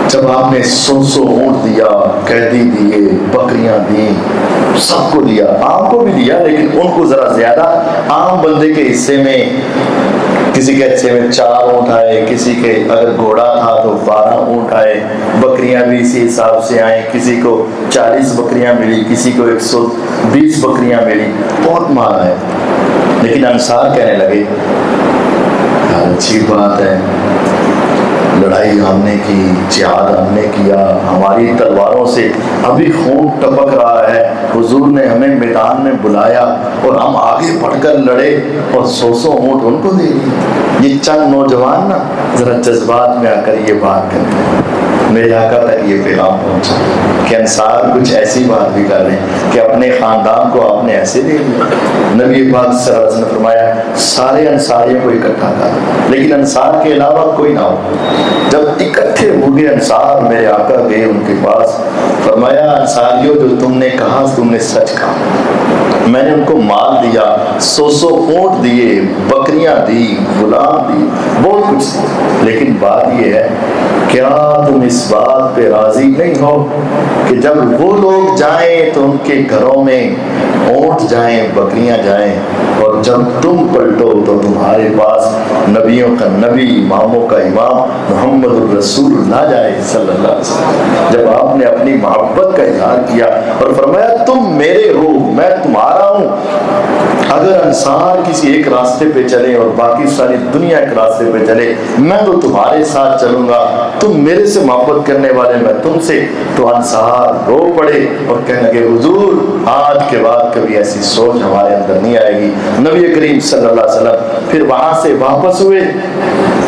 جب آپ نے 100 اونٹ دیا، قیدی دیے، بکریاں دی، سب کو دیا، عام کو بھی دیا لیکن ان کو ذرا زیادہ. عام بندے کے حصے میں کسی کے حصے میں 4 اونٹ آئے، کسی کے اگر گھوڑا تھا تو 12 اونٹ آئے، بکریاں بھی اسی حساب سے آئیں. کسی کو 40 بکریاں ملی، کسی کو 120 بکریاں ملی، بہت مال آئے. لیکن انصار کہنے لگے یار اچھی بات ہے، لڑائی ہم نے کی، جہاد ہم نے کیا، ہماری تلواروں سے ابھی خون ٹپک رہا ہے، حضور نے ہمیں میدان میں بلایا اور ہم آگے بڑھ کر لڑے اور 100 اونٹ ان کو دے دیے. یہ چند نوجوان نا ذرا جذبات میں آ کر یہ بات کرتے ہیں. میرے آقا تک یہ پیغام پہنچا کہ انصار کچھ ایسی بات بھی کر رہے ہیں کہ اپنے خاندان کو آپ نے ایسے دے دیا. نبی پاک صلی اللہ علیہ وسلم نے فرمایا سارے انصاریوں کو اکٹھا کر، لیکن انصار کے علاوہ کوئی نہ ہو. جب اکٹھے ہو گئے انصار، میرے آقا گئے ان کے پاس، فرمایا انصاریوں جو تم نے کہا تم نے سچ کہا. میں نے ان کو مال دیا، 100 اونٹ دیے، بکریاں دی، غلام دی، بہت کچھ دی. لیکن بات یہ ہے کیا تم اس بات پہ راضی نہیں ہو کہ جب وہ لوگ جائیں تو ان کے گھروں میں اونٹ جائیں، بکریاں جائیں، اور جب تم پلٹو تو تمہارے پاس نبیوں کا نبی، اماموں کا امام محمد الرسول اللہ جائے صلی اللہ علیہ وسلم. جب آپ نے اپنی محبت کا اظہار کیا اور فرمایا تم میرے ہو، میں تمہارا ہوں. اگر انصار کسی ایک راستے پہ چلے اور باقی ساری دنیا ایک راستے پہ چلے، میں تو تمہارے ساتھ چلوں گا. تم میرے سے محبت کرنے والے، میں تم سے. تو انصار رو پڑے اور کہنے لگے حضور آج کے بعد کبھی ایسی سوچ ہمارے اندر نہیں آئے گی. نبی کریم صلی اللہ علیہ وسلم پھر وہاں سے واپس ہوئے،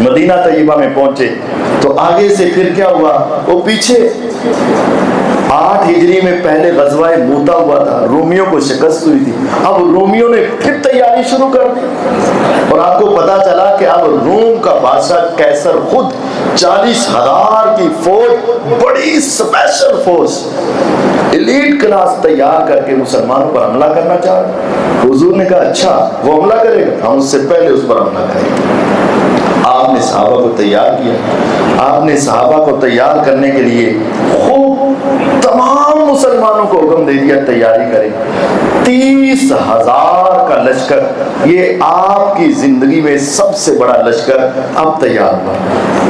مدینہ طیبہ میں پہنچے تو آگے سے پھر کیا ہوا، وہ پیچھے 8 ہجری میں پہلے غزوہ موتا ہوا تھا، رومیوں کو شکست ہوئی تھی. اب رومیوں نے پھر تیاری شروع کر دی اور آپ کو پتا چلا کہ اب روم کا بادشاہ قیصر خود 40,000 کی فوج، بڑی اسپیشل فورس، ایلیٹ کلاس تیار کر کے مسلمانوں پر حملہ کرنا چاہ رہے. حضور نے کہا اچھا وہ حملہ کرے گا، ہم اس سے پہلے اس پر حملہ کریں گے. آپ نے صحابہ کو تیار کیا. آپ نے صحابہ کو تیار کرنے کے لیے خوب تمام مسلمانوں کو حکم دے دیا تیاری کریں. 30,000 کا لشکر، یہ آپ کی زندگی میں سب سے بڑا لشکر اب تیار ہوا.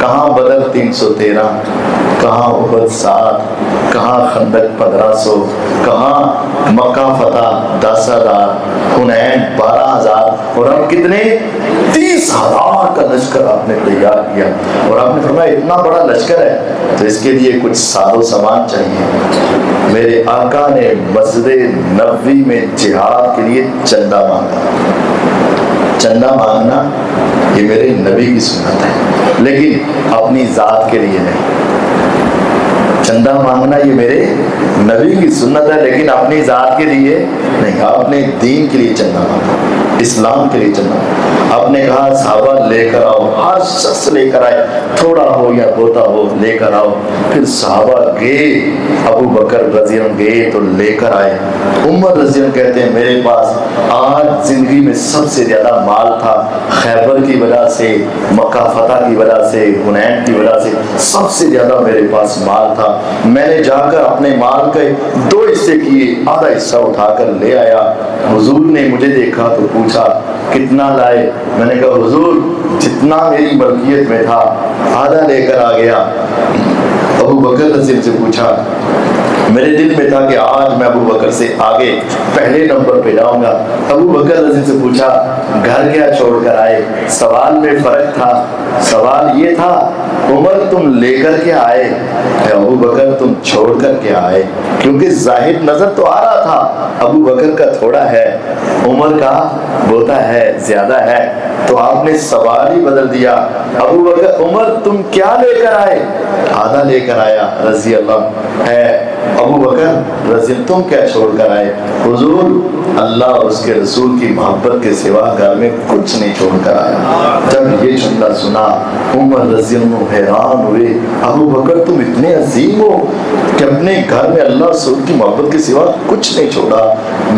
کہاں بدر 313، کہاں احد 7، کہاں خندق 1500، کہاں مکہ فتح 10,000، حنین 12,000، اور اب کتنے 30,000 کا لشکر آپ نے تیار کیا. اور آپ نے فرمایا اتنا بڑا لشکر ہے تو اس کے لیے کچھ ساز و سامان چاہیے. میرے آقا نے مسجد نبوی میں جہاد کے لیے چندہ مانگا. چندہ مانگنا یہ میرے نبی کی سنت ہے. لیکن اپنی ذات کے لیے نہیں۔ چندہ مانگنا یہ میرے نبی کی سنت ہے، لیکن اپنی ذات کے لیے نہیں، اپنے دین کے لیے چندہ مانگا، اسلام کے لیے چندہ مانگا۔ آپ نے کہا صحابہ لے کر آؤ، ہر شخص لے کر آئے، تھوڑا ہو یا بہتا ہو لے کر آؤ۔ پھر صحابہ گئے، ابو بکر رضی اللہ عنہ گئے تو لے کر آئے۔ عمر رضی اللہ عنہ کہتے ہیں میرے پاس آج زندگی میں سب سے زیادہ مال تھا، خیبر کی وجہ سے، مکہ فتح کی وجہ سے، حنین کی وجہ سے سب سے زیادہ میرے پاس مال تھا۔ میں نے جا کر اپنے مال کے 2 حصے کیے، آدھا حصہ اٹھا کر لے آیا۔ حضور نے مجھے دیکھا تو پوچھا کتنا لائے؟ میں نے کہا حضور جتنا میری ملکیت میں تھا آدھا لے کر آ گیا۔ ابو بکر رضی اللہ عنہ سے پوچھا، میرے دل میں تھا کہ آج میں ابو بکر سے آگے پہلے نمبر پہ جاؤں گا۔ ابو بکر رضی اللہ عنہ سے پوچھا گھر کیا چھوڑ کر آئے؟ سوال میں فرق تھا، سوال یہ تھا عمر تم لے کر کے آئے، ابو بکر تم چھوڑ کر کے آئے، کیونکہ ظاہر نظر تو آ رہا تھا ابو بکر کا تھوڑا ہے، عمر کا بہتا ہے، زیادہ ہے، تو آپ نے سوال ہی بدل دیا۔ ابو بکر عمر تم کیا لے کر آئے؟ آدھا لے کر آیا رضی اللہ ہے۔ ابو بکر رضی اللہ تم کیا چھوڑ کر آئے؟ حضور اللہ اور اس کے رسول کی محبت کے سوا گھر میں کچھ نہیں چھوڑ کر آیا۔ جب یہ جملہ سنا عمر رضی اللہ حیران ہوئے، ابو بکر تم اتنے عظیم ہو کہ اپنے گھر میں اللہ رسول کی محبت کے سوا کچھ نہیں چھوڑا۔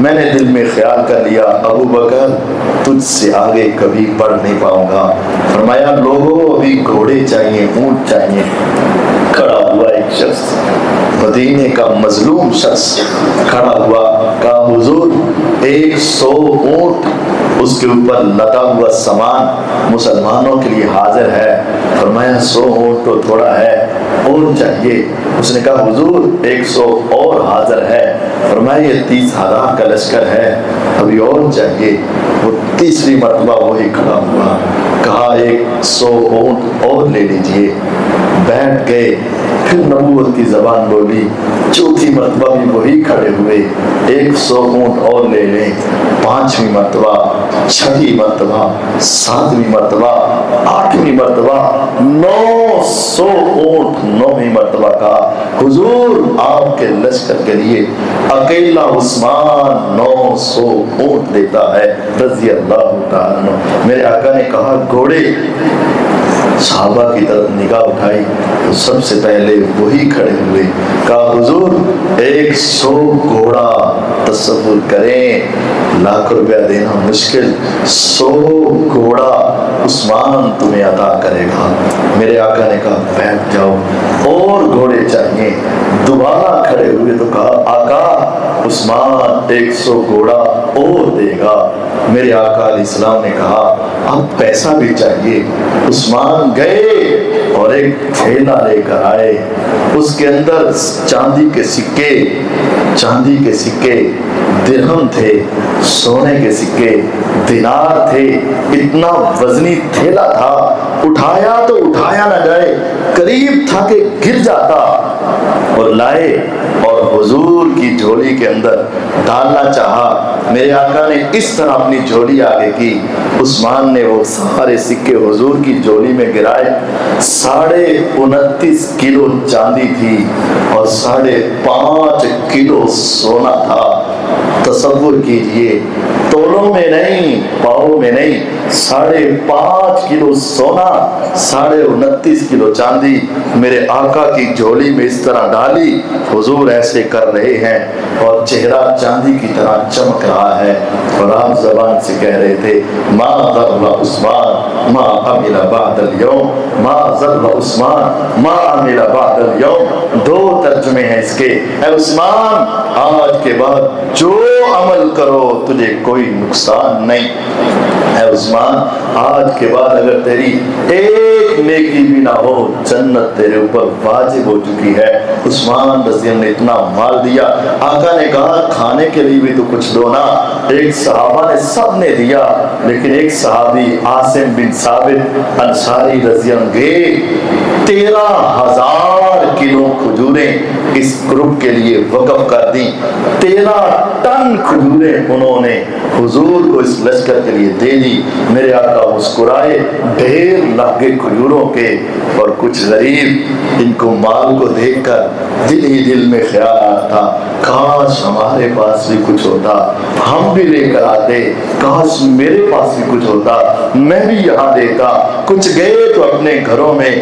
میں نے دل میں خیال کر لیا ابو بکر تجھ سے آگے کبھی بڑھ نہیں پاؤں گا۔ فرمایا لوگوں ابھی گھوڑے چاہیے، اونٹ چاہیے۔ کھڑا ہوا ایک شخص، مدینے کا مظلوم شخص کھڑا ہوا، کہا حضور 100 اونٹ اس کے اوپر لدا ہوا سامان مسلمانوں کے لیے حاضر ہے۔ فرمایا 100 اونٹ تو تھوڑا ہے، اور چاہیے؟ اس نے کہا حضور 100 اور حاضر ہے۔ فرمایا یہ 30,000 کا لشکر ہے، ابھی اور چاہیے؟ وہ تیسری مرتبہ وہی کھڑا ہوا، کہا 100 اونٹ اور لے لیجئے۔ بیٹھ گئے، پھر نبوت کی زبان بولی، چوتھی مرتبہ بھی وہی کھڑے ہوئے، 100 اونٹ اور لے لیں۔ 5ویں مرتبہ، 6ویں مرتبہ، 7ویں مرتبہ، 8ویں مرتبہ، 900 اونٹ 9ویں مرتبہ کہا حضور آپ کے لشکر کے لیے اکیلا عثمان 900 اونٹ دیتا ہے رضی اللہ تعالیٰ عنہ۔ میرے آقا نے کہا گھوڑے، صحابہ کی طرف نگاہ اٹھائی تو سب سے پہلے وہی کھڑے ہوئے، کہا حضور 100 گھوڑا، تصور کریں ₹1,00,000 دینا مشکل، 100 گھوڑا عثمان تمہیں عطا کرے گا۔ میرے آقا نے کہا بیٹھ جاؤ، اور گھوڑے چاہیے۔ دوبارہ کھڑے ہوئے تو کہا آقا عثمان 100 گھوڑا اور دے گا۔ میرے آقا علیہ السلام نے کہا اب پیسہ بھی چاہیے۔ عثمان گئے اور ایک تھیلا لے کر آئے، اس کے اندر چاندی کے سکے درہم تھے، سونے کے سکے دینار تھے، اتنا وزنی تھیلا تھا، اٹھایا تو اٹھایا نہ جائے، قریب تھا کہ گر جاتا، اور لائے اور حضور کی جھولی کے اندر ڈالنا چاہا۔ میرے آقا نے اس طرح اپنی جھولی آگے کی، عثمان نے وہ سارے سکے حضور کی جھولی میں گرائے۔ 29.5 کلو چاندی تھی اور 5.5 کلو سونا تھا۔ تصور کیجئے، تولوں میں نہیں، پاؤں میں نہیں، 5.5 کلو سونا، 29.5 کلو چاندی میرے آقا کی جھولی میں اس طرح ڈالی۔ حضور ایسے کر رہے ہیں اور چہرہ چاندی کی طرح چمک رہا ہے، اور آپ زبان سے کہہ رہے تھے ما ضر عثمان ما عمل بعد اليوم، ما ضر عثمان ما عمل بعد اليوم۔ 2 ترجمے ہیں اس کے، اے عثمان آج کے بعد جو عمل کرو تجھے کوئی نقصان نہیں۔ اے عثمان آج کے بعد اگر تیری ایک نیکی بھی نہ ہو جنت تیرے اوپر واجب ہو چکی ہے۔ عثمان رضی اللہ نے اتنا مال دیا۔ آقا نے کہا کھانے کے لیے بھی تو کچھ دو نا۔ ایک صحابہ نے سب نے دیا، لیکن ایک صحابی عاصم بن ثابت انصاری رضی اللہ گئے 13,000 کلو کھجوریں اس گروپ کے لیے وقف کر دیں۔ 13 ٹن کھجوریں انہوں نے حضور کو اس لشکر کے لیے دے دی۔ میرے آقا مسکرائے، ڈھیر لاکھ کھجوریں کھجوروں کے اور کچھ غریب، ان کو مال کو دیکھ کر دل ہی دل میں خیال آتا کاش ہمارے پاس بھی کچھ ہوتا، ہم بھی لے کر آتے، کاش میرے پاس بھی کچھ ہوتا، میں بھی یہاں دیتا۔ کچھ گئے تو اپنے گھروں میں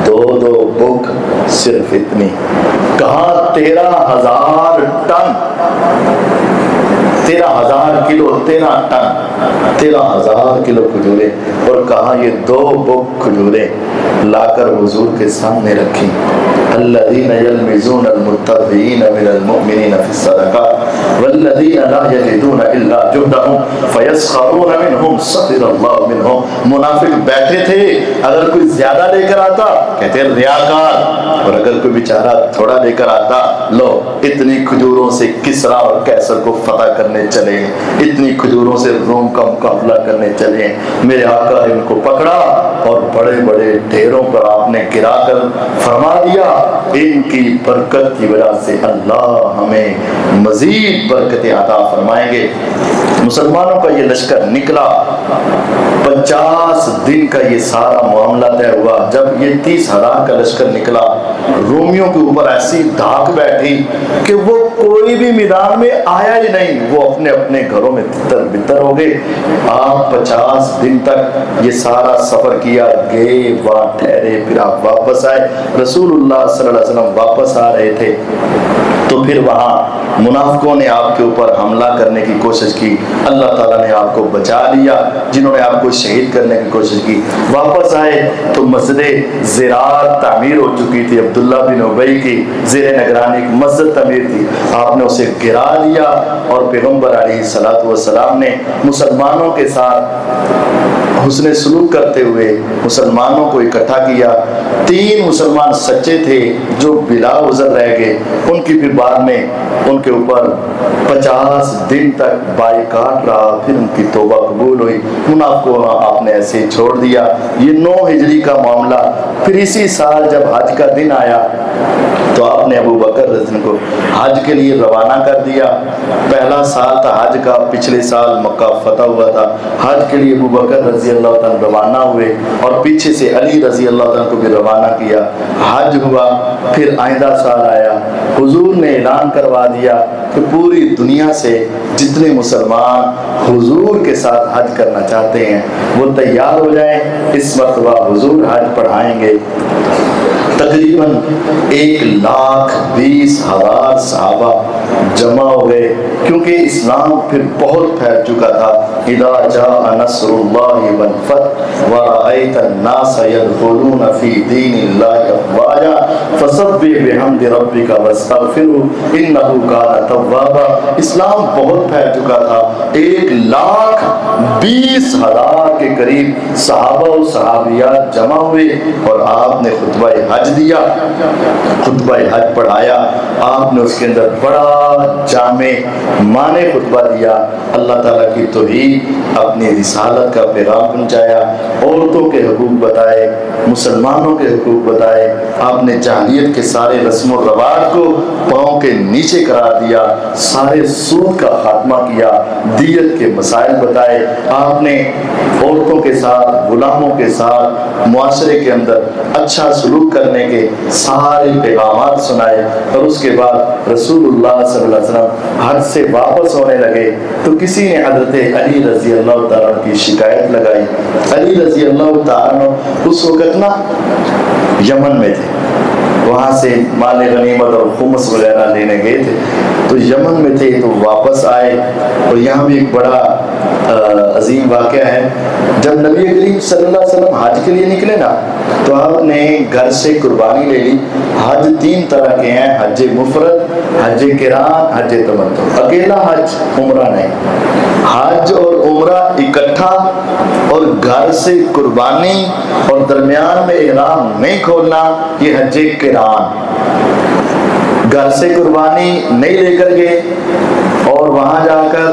2 بک صرف اتنی، کہاں 13,000 ٹن، 13,000 کلو، 13,000 کلو کھجوریں، اور کہاں یہ 2 بک کھجوریں لا کر حضور کے سامنے رکھی۔ الذین یلمزون المتطوعین من المؤمنین فی الصدقات والذین لا یجدون الا جہدهم فیسخرون منهم سخر اللہ منهم۔ منافق بیٹھے تھے، اگر کوئی زیادہ لے کر آتا کہتے ہیں ریاکار، اور اگر کوئی بیچارہ تھوڑا لے کر آتا، لو اتنی کھجوروں سے کسریٰ اور قیصر کو فتح کرنے چلے، اتنی کھجوروں سے روم کا مقابلہ کرنے چلے، میرے آقا ان کو پکڑا اور بڑے بڑے ڈھیروں پر آپ نے گرا کر فرما دیا ان کی برکت کی وجہ سے اللہ ہمیں مزید برکتیں عطا فرمائیں گے۔ مسلمانوں کا یہ لشکر نکلا، 50 دن کا یہ سارا معاملہ طے ہوا۔ جب یہ 30,000 کا لشکر نکلا، رومیوں کے اوپر ایسی دھاک بیٹھی کہ وہ کوئی بھی میدان میں آیا ہی نہیں، وہ اپنے اپنے گھروں میں تتر بتر ہو گئے۔ آپ 50 دن تک یہ سارا سفر کیا، گئے وہاں ٹھہرے، پھر آپ واپس آئے۔ رسول اللہ صلی اللہ علیہ وسلم واپس آ رہے تھے تو پھر وہاں منافقوں نے آپ کے اوپر حملہ کرنے کی کوشش کی، اللہ تعالیٰ نے آپ کو بچا لیا، جنہوں نے آپ کو شہید کرنے کی کوشش کی۔ واپس آئے تو مسجد زرار تعمیر ہو چکی تھی، عبداللہ بن ابی کی زیر نگرانی ایک مسجد تعمیر تھی، آپ نے اسے گرا دیا، اور پیغمبر علیہ الصلوۃ والسلام نے مسلمانوں کے ساتھ حسن سلوک کرتے ہوئے مسلمانوں کو اکٹھا کیا۔ 3 مسلمان سچے تھے جو بلا عذر رہ گئے، ان کی پھر بعد میں ان کے اوپر 50 دن تک بائیکاٹ رہا، پھر ان کی توبہ قبول ہوئی، منافقوں آپ نے ایسے ہی چھوڑ دیا۔ یہ 9 ہجری کا معاملہ۔ پھر اسی سال جب حج کا دن آیا تو آپ نے ابو بکر رضی اللہ عنہ کو حج کے لیے روانہ کر دیا۔ پہلا سال تھا حج کا، پچھلے سال مکہ فتح ہوا تھا، حج کے لیے ابو بکر رضی اللہ عنہ روانہ ہوئے، اور پیچھے سے علی رضی اللہ عنہ کو بھی روانہ کیا۔ حج ہوا، پھر آئندہ سال آیا، حضور نے اعلان کروا دیا کہ پوری دنیا سے جتنے مسلمان حضور کے ساتھ حج کرنا چاہتے ہیں وہ تیار ہو جائیں، اس مرتبہ حضور حج پڑھائیں گے۔ تقریباً 1,20,000 صحابہ جمع ہو گئے، کیونکہ اسلام پھر بہت پھیل چکا تھا۔ اذا جاء نصر اللہ والفتح ورأیت الناس يدخلون فی دین اللہ افواجا فسبح بحمد ربک واستغفرہ انہ کان توابا۔ اسلام بہت پھیل چکا تھا، 1,20,000 کے قریب صحابہ و صحابیات جمع ہوئے، اور آپ نے خطبہ حج دیا، خطبہ حج پڑھایا۔ آپ نے اس کے اندر بڑا جامع معنی خطبہ دیا، اللہ تعالیٰ کی توحید، اپنی رسالت کا پیغام پہنچایا، عورتوں کے حقوق بتائے، مسلمانوں کے حقوق بتائے۔ آپ نے جاہلیت کے سارے رسم و رواج کو پاؤں کے نیچے قرار دیا، سارے سود کا خاتمہ کیا، دیت کے مسائل بتائے۔ آپ نے عورتوں کے ساتھ، غلاموں کے ساتھ معاشرے کے اندر اچھا سلوک کرنے کے سارے پیغامات سنائے۔ اور اس کے بعد رسول اللہ صلی اللہ علیہ وسلم حج سے واپس ہونے لگے تو کسی نے حضرت علی رضی اللہ تعالیٰ عنہ کی شکایت لگائی۔ علی رضی اللہ تعالیٰ عنہ اس وقت نا یمن میں تھے، وہاں سے مال غنیمت اور خمس وغیرہ لینے گئے تھے، تو یمن میں تھے تو واپس آئے۔ اور یہاں بھی ایک بڑا عظیم واقعہ ہے، جب نبی کریم صلی اللہ علیہ وسلم حج کے لیے نکلے نا تو آپ نے گھر سے قربانی لے لی۔ حج 3 طرح کے ہیں، حج مفرد، حج قران، حج تمتع۔ اکیلا حج عمرہ نہیں، حج اور عمرہ اکٹھا، اور گھر سے قربانی اور درمیان میں احرام نہیں کھولنا، یہ حج قران۔ گھر سے قربانی نہیں لے کر گئے اور وہاں جا کر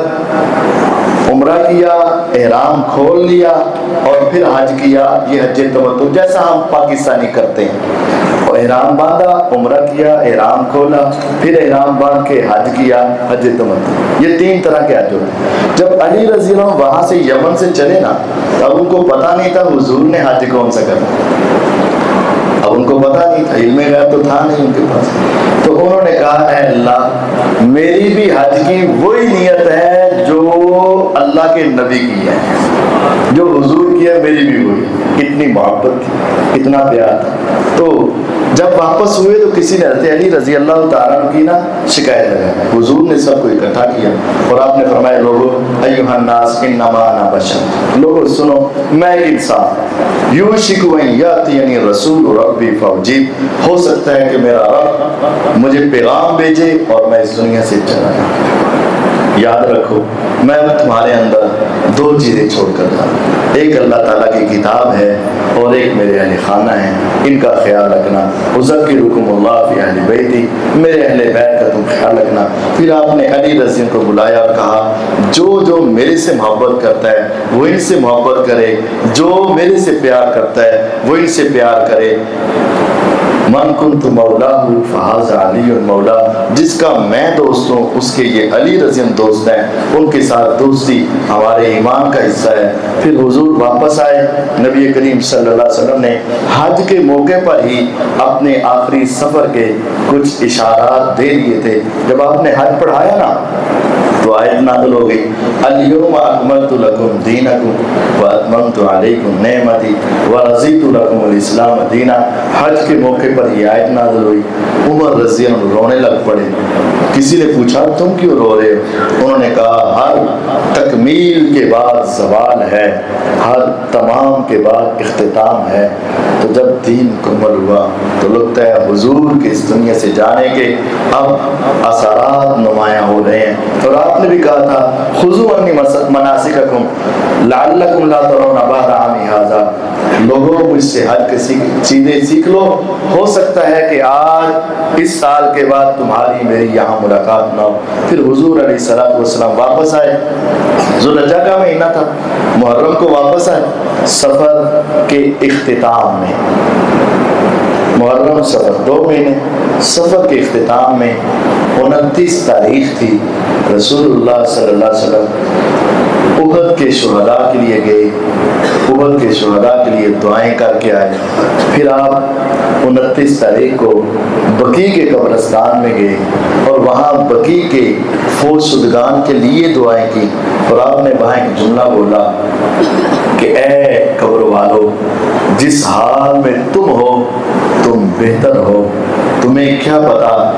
عمرہ کیا، احرام کھول لیا اور پھر حج کیا، یہ حج تمتع جیسا ہم پاکستانی کرتے ہیں، اور احرام باندھا، عمرہ کیا، احرام کھولا، پھر احرام باندھ کے حج کیا، حج تمتع۔ یہ 3 طرح کے حج ہوتے ہیں۔ جب علی رضی اللہ عنہ وہاں سے یمن سے چلے نا، اب ان کو پتہ نہیں تھا حضور نے حج کون سا کرنا، اب ان کو پتہ نہیں تھا، علم غیب تو تھا نہیں ان کے پاس، تو انہوں نے کہا اے اللہ میری بھی حج کی وہی نیت ہے جو اللہ کے نبی کی ہے، جو حضور کی ہے میری بھی وہی۔ کتنی محبت تھی، کتنا پیار تھا۔ تو جب واپس ہوئے تو کسی نے حضرت علی رضی اللہ تعالیٰ عنہ کی نا شکایت لگائی، حضور نے سب کو اکٹھا کیا اور آپ نے فرمایا لوگو ایھا الناس انما انا بشر، لوگو سنو میں ایک انسان، یوشک ان یاتینی رسول ربی فاجیب، ہو سکتا ہے کہ میرا رب مجھے پیغام بھیجے اور میں اس دنیا سے چلا جاؤں۔ یاد رکھو میں تمہارے اندر 2 چیزیں چھوڑ کر تھا، ایک اللہ تعالیٰ کی کتاب ہے اور ایک میرے اہل خانہ ہیں، ان کا خیال رکھنا۔ اذکرکم اللہ فی اہل بیتی، میرے اہل بیت کا تم خیال رکھنا۔ پھر آپ نے علی رضی اللہ کو بلایا اور کہا جو میرے سے محبت کرتا ہے وہ ان سے محبت کرے، جو میرے سے پیار کرتا ہے وہ ان سے پیار کرے۔ من کنت مولاہ فہذا علی مولا، جس کا میں دوست ہوں اس کے یہ علی رضی اللہ دوست ہیں، ان کے ساتھ دوستی ہمارے ایمان کا حصہ ہے۔ پھر حضور واپس آئے، نبی کریم صلی اللہ علیہ وسلم نے حج کے موقع پر ہی اپنے آخری سفر کے کچھ اشارات دے دیے تھے۔ جب آپ نے حج پڑھایا نا تو آیت نازل ہو گئی، الیوم اکملت لکم دینکم واتممت علیکم نعمتی ورضیت لکم الاسلام دینا۔ حج کے موقع پر یہ آیت نازل ہوئی۔ عمر رضی اللہ عنہ رونے لگ پڑے۔ کسی نے پوچھا تم کیوں رو رہے ہو؟ انہوں نے کہا ہر تکمیل کے بعد زوال ہے، ہر تمام کے بعد اختتام ہے۔ تو جب دین مکمل ہوا تو لگتا ہے حضور کے اس دنیا سے جانے کے اب اثرات نمایاں ہو رہے ہیں۔ اور آپ نے بھی کہا تھا خذوا عنی مناسککم لعلکم لا ترون بعد عامی ھذا، لوگوں مجھ سے حج کے چیزیں سیکھ لو، ہو سکتا ہے کہ آج اس سال کے بعد تمہاری میری یہاں ملاقات نہ ہو۔ پھر حضور علیہ الصلوۃ والسلام واپس آئے، ذوالحجہ کا مہینہ تھا، محرم کو واپس آئے، سفر کے اختتام میں، محرم سفر 2 مہینے، سفر کے اختتام میں 29 تاریخ تھی، رسول اللہ صلی اللہ علیہ وسلم احد کے شہداء کے لیے گئے، احد کے شہداء کے لیے دعائیں کر کے آئے۔ پھر آپ 29 تاریخ کو بقیع کے قبرستان میں گئے اور وہاں بقیع کے فوت شدگان کے لیے دعائیں کی، اور آپ نے وہاں ایک جملہ بولا کہ اے قبر والو، جس حال میں تم ہو تم بہتر ہو، تمہیں کیا پتا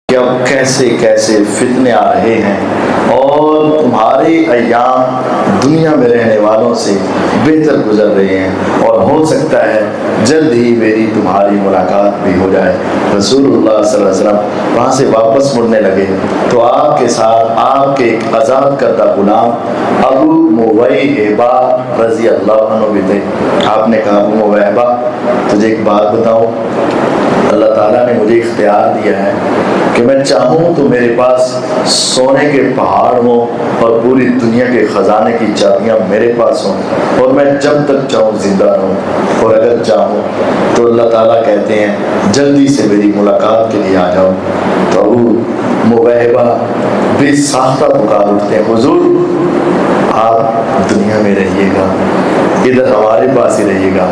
کہ اب کیسے کیسے فتنے آ رہے ہیں اور تمہارے ایام دنیا میں رہنے والوں سے بہتر گزر رہے ہیں، اور ہو سکتا ہے جلد ہی میری تمہاری ملاقات بھی ہو جائے۔ رسول اللہ صلی اللہ علیہ وسلم وہاں سے واپس مڑنے لگے تو آپ کے ساتھ آپ کے ایک آزاد کردہ غلام ابو مویہبہ رضی اللہ عنہ بھی تھے۔ آپ نے کہا ابو مویہبہ تجھے ایک بات بتاؤں، اللہ تعالیٰ نے مجھے اختیار دیا ہے کہ میں چاہوں تو میرے پاس سونے کے پہاڑ ہوں اور پوری دنیا کے خزانے کی چابیاں میرے پاس ہوں، اور میں جب تک چاہوں زندہ رہوں، اور اگر چاہوں تو اللہ تعالیٰ کہتے ہیں جلدی سے میری ملاقات کے لیے آ جاؤ۔ تو ابو مویہبہ بے ساختہ پکار اٹھتے ہیں، حضور آپ دنیا میں رہیے گا، ادھر ہمارے پاس ہی رہیے گا۔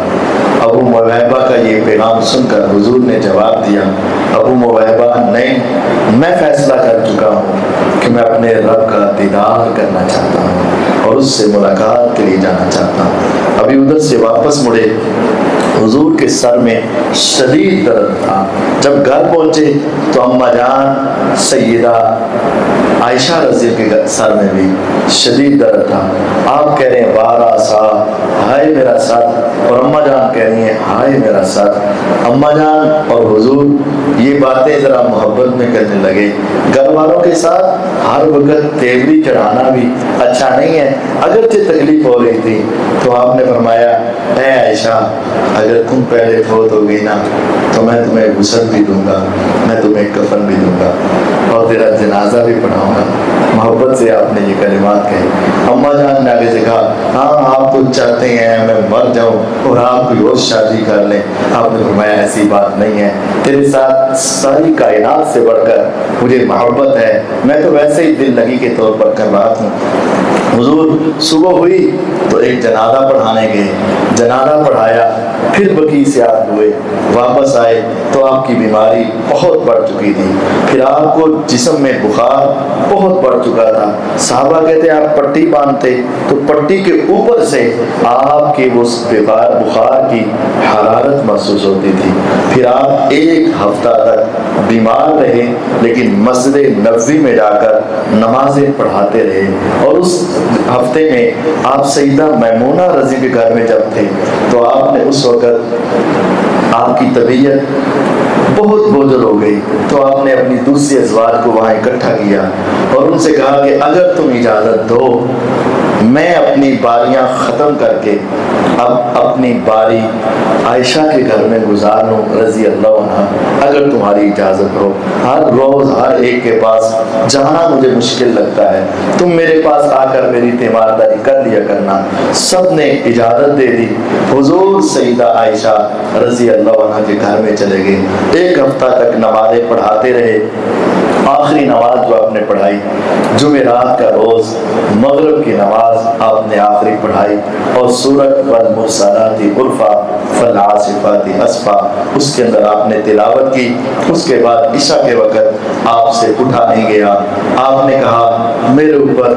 ابو مویہبہ کا یہ پیغام سن کر حضور نے جواب دیا، ابو مویہبہ نہیں، میں فیصلہ کر چکا ہوں کہ میں اپنے رب کا دیدار کرنا چاہتا ہوں اور اس سے ملاقات کے لیے جانا چاہتا ہوں۔ ابھی ادھر سے واپس مڑے، حضور کے سر میں شدید درد تھا۔ جب گھر پہنچے تو اماں جان سیدہ عائشہ رضی اللہ کے سر میں بھی شدید درد تھا۔ آپ کہہ رہے ہیں بارہ سا ہائے میرا سر، اور اماں جان کہہ رہی ہیں ہائے میرا سر۔ اماں جان اور حضور یہ باتیں ذرا محبت میں کرنے لگے۔ گھر والوں کے ساتھ ہر وقت تیوری چڑھانا بھی اچھا نہیں ہے، اگرچہ تکلیف ہو رہی تھی تو آپ نے فرمایا اے عائشہ اگر تم پہلے فوت ہو گئی نا تو میں تمہیں غسل بھی دوں گا، میں تمہیں کفن بھی دوں گا اور تیرا جنازہ بھی پڑھاؤں گا۔ محبت سے آپ نے یہ کلمات کہے۔ اماں جان نے آگے سے کہا ہاں آپ تو چاہتے ہیں میں مر جاؤں اور آپ کوئی اور شادی کر لیں۔ آپ نے فرمایا ایسی بات نہیں ہے، تیرے ساتھ ساری کائنات سے بڑھ کر مجھے محبت ہے، میں تو ویسے ہی دل لگی کے طور پر کر رہا ہوں۔ حضور صبح ہوئی تو ایک جنازہ پڑھانے گئے، جنازہ پڑھایا، پھر بقیع سے آپ ہوئے، واپس آئے تو آپ کی بیماری بہت بڑھ چکی تھی، پھر آپ کو جسم میں بخار بہت بڑھ چکا تھا۔ صحابہ کہتے ہیں آپ پٹی باندھتے تو پٹی کے اوپر سے آپ کے اس بخار کی حرارت محسوس ہوتی تھی۔ پھر آپ ایک ہفتہ تک بیمار رہے، لیکن مسجد نبوی میں جا کر نمازیں پڑھاتے رہے، اور اس ہفتے میں آپ سیدہ میمونہ رضی کے گھر میں جب تھے تو آپ نے اس وقت آپ کی طبیعت بہت بوجھل ہو گئی تو آپ نے اپنی دوسری ازواج کو وہاں اکٹھا کیا اور ان سے کہا کہ اگر تم اجازت دو میں اپنی باریاں ختم کر کے اب اپنی باری عائشہ کے گھر میں گزار لوں رضی اللہ عنہ، اگر تمہاری اجازت ہو۔ ہر روز ہر ایک کے پاس جانا مجھے مشکل لگتا ہے، تم میرے پاس آ کر میری تیمارداری کر لیا کرنا۔ سب نے اجازت دے دی، حضور سیدہ عائشہ رضی اللہ عنہ کے گھر میں چلے گئے، ایک ہفتہ تک نمازیں پڑھاتے رہے۔ آخری نماز جو آپ نے پڑھائی جمعرات کا روز مغرب کی نماز آپ نے آخری پڑھائی، اور سورۃ والمرسلات عرفا فالعاصفات عصفا اس کے اندر آپ نے تلاوت کی۔ اس کے بعد عشاء کے وقت آپ سے اٹھا نہیں گیا، آپ نے کہا میرے اوپر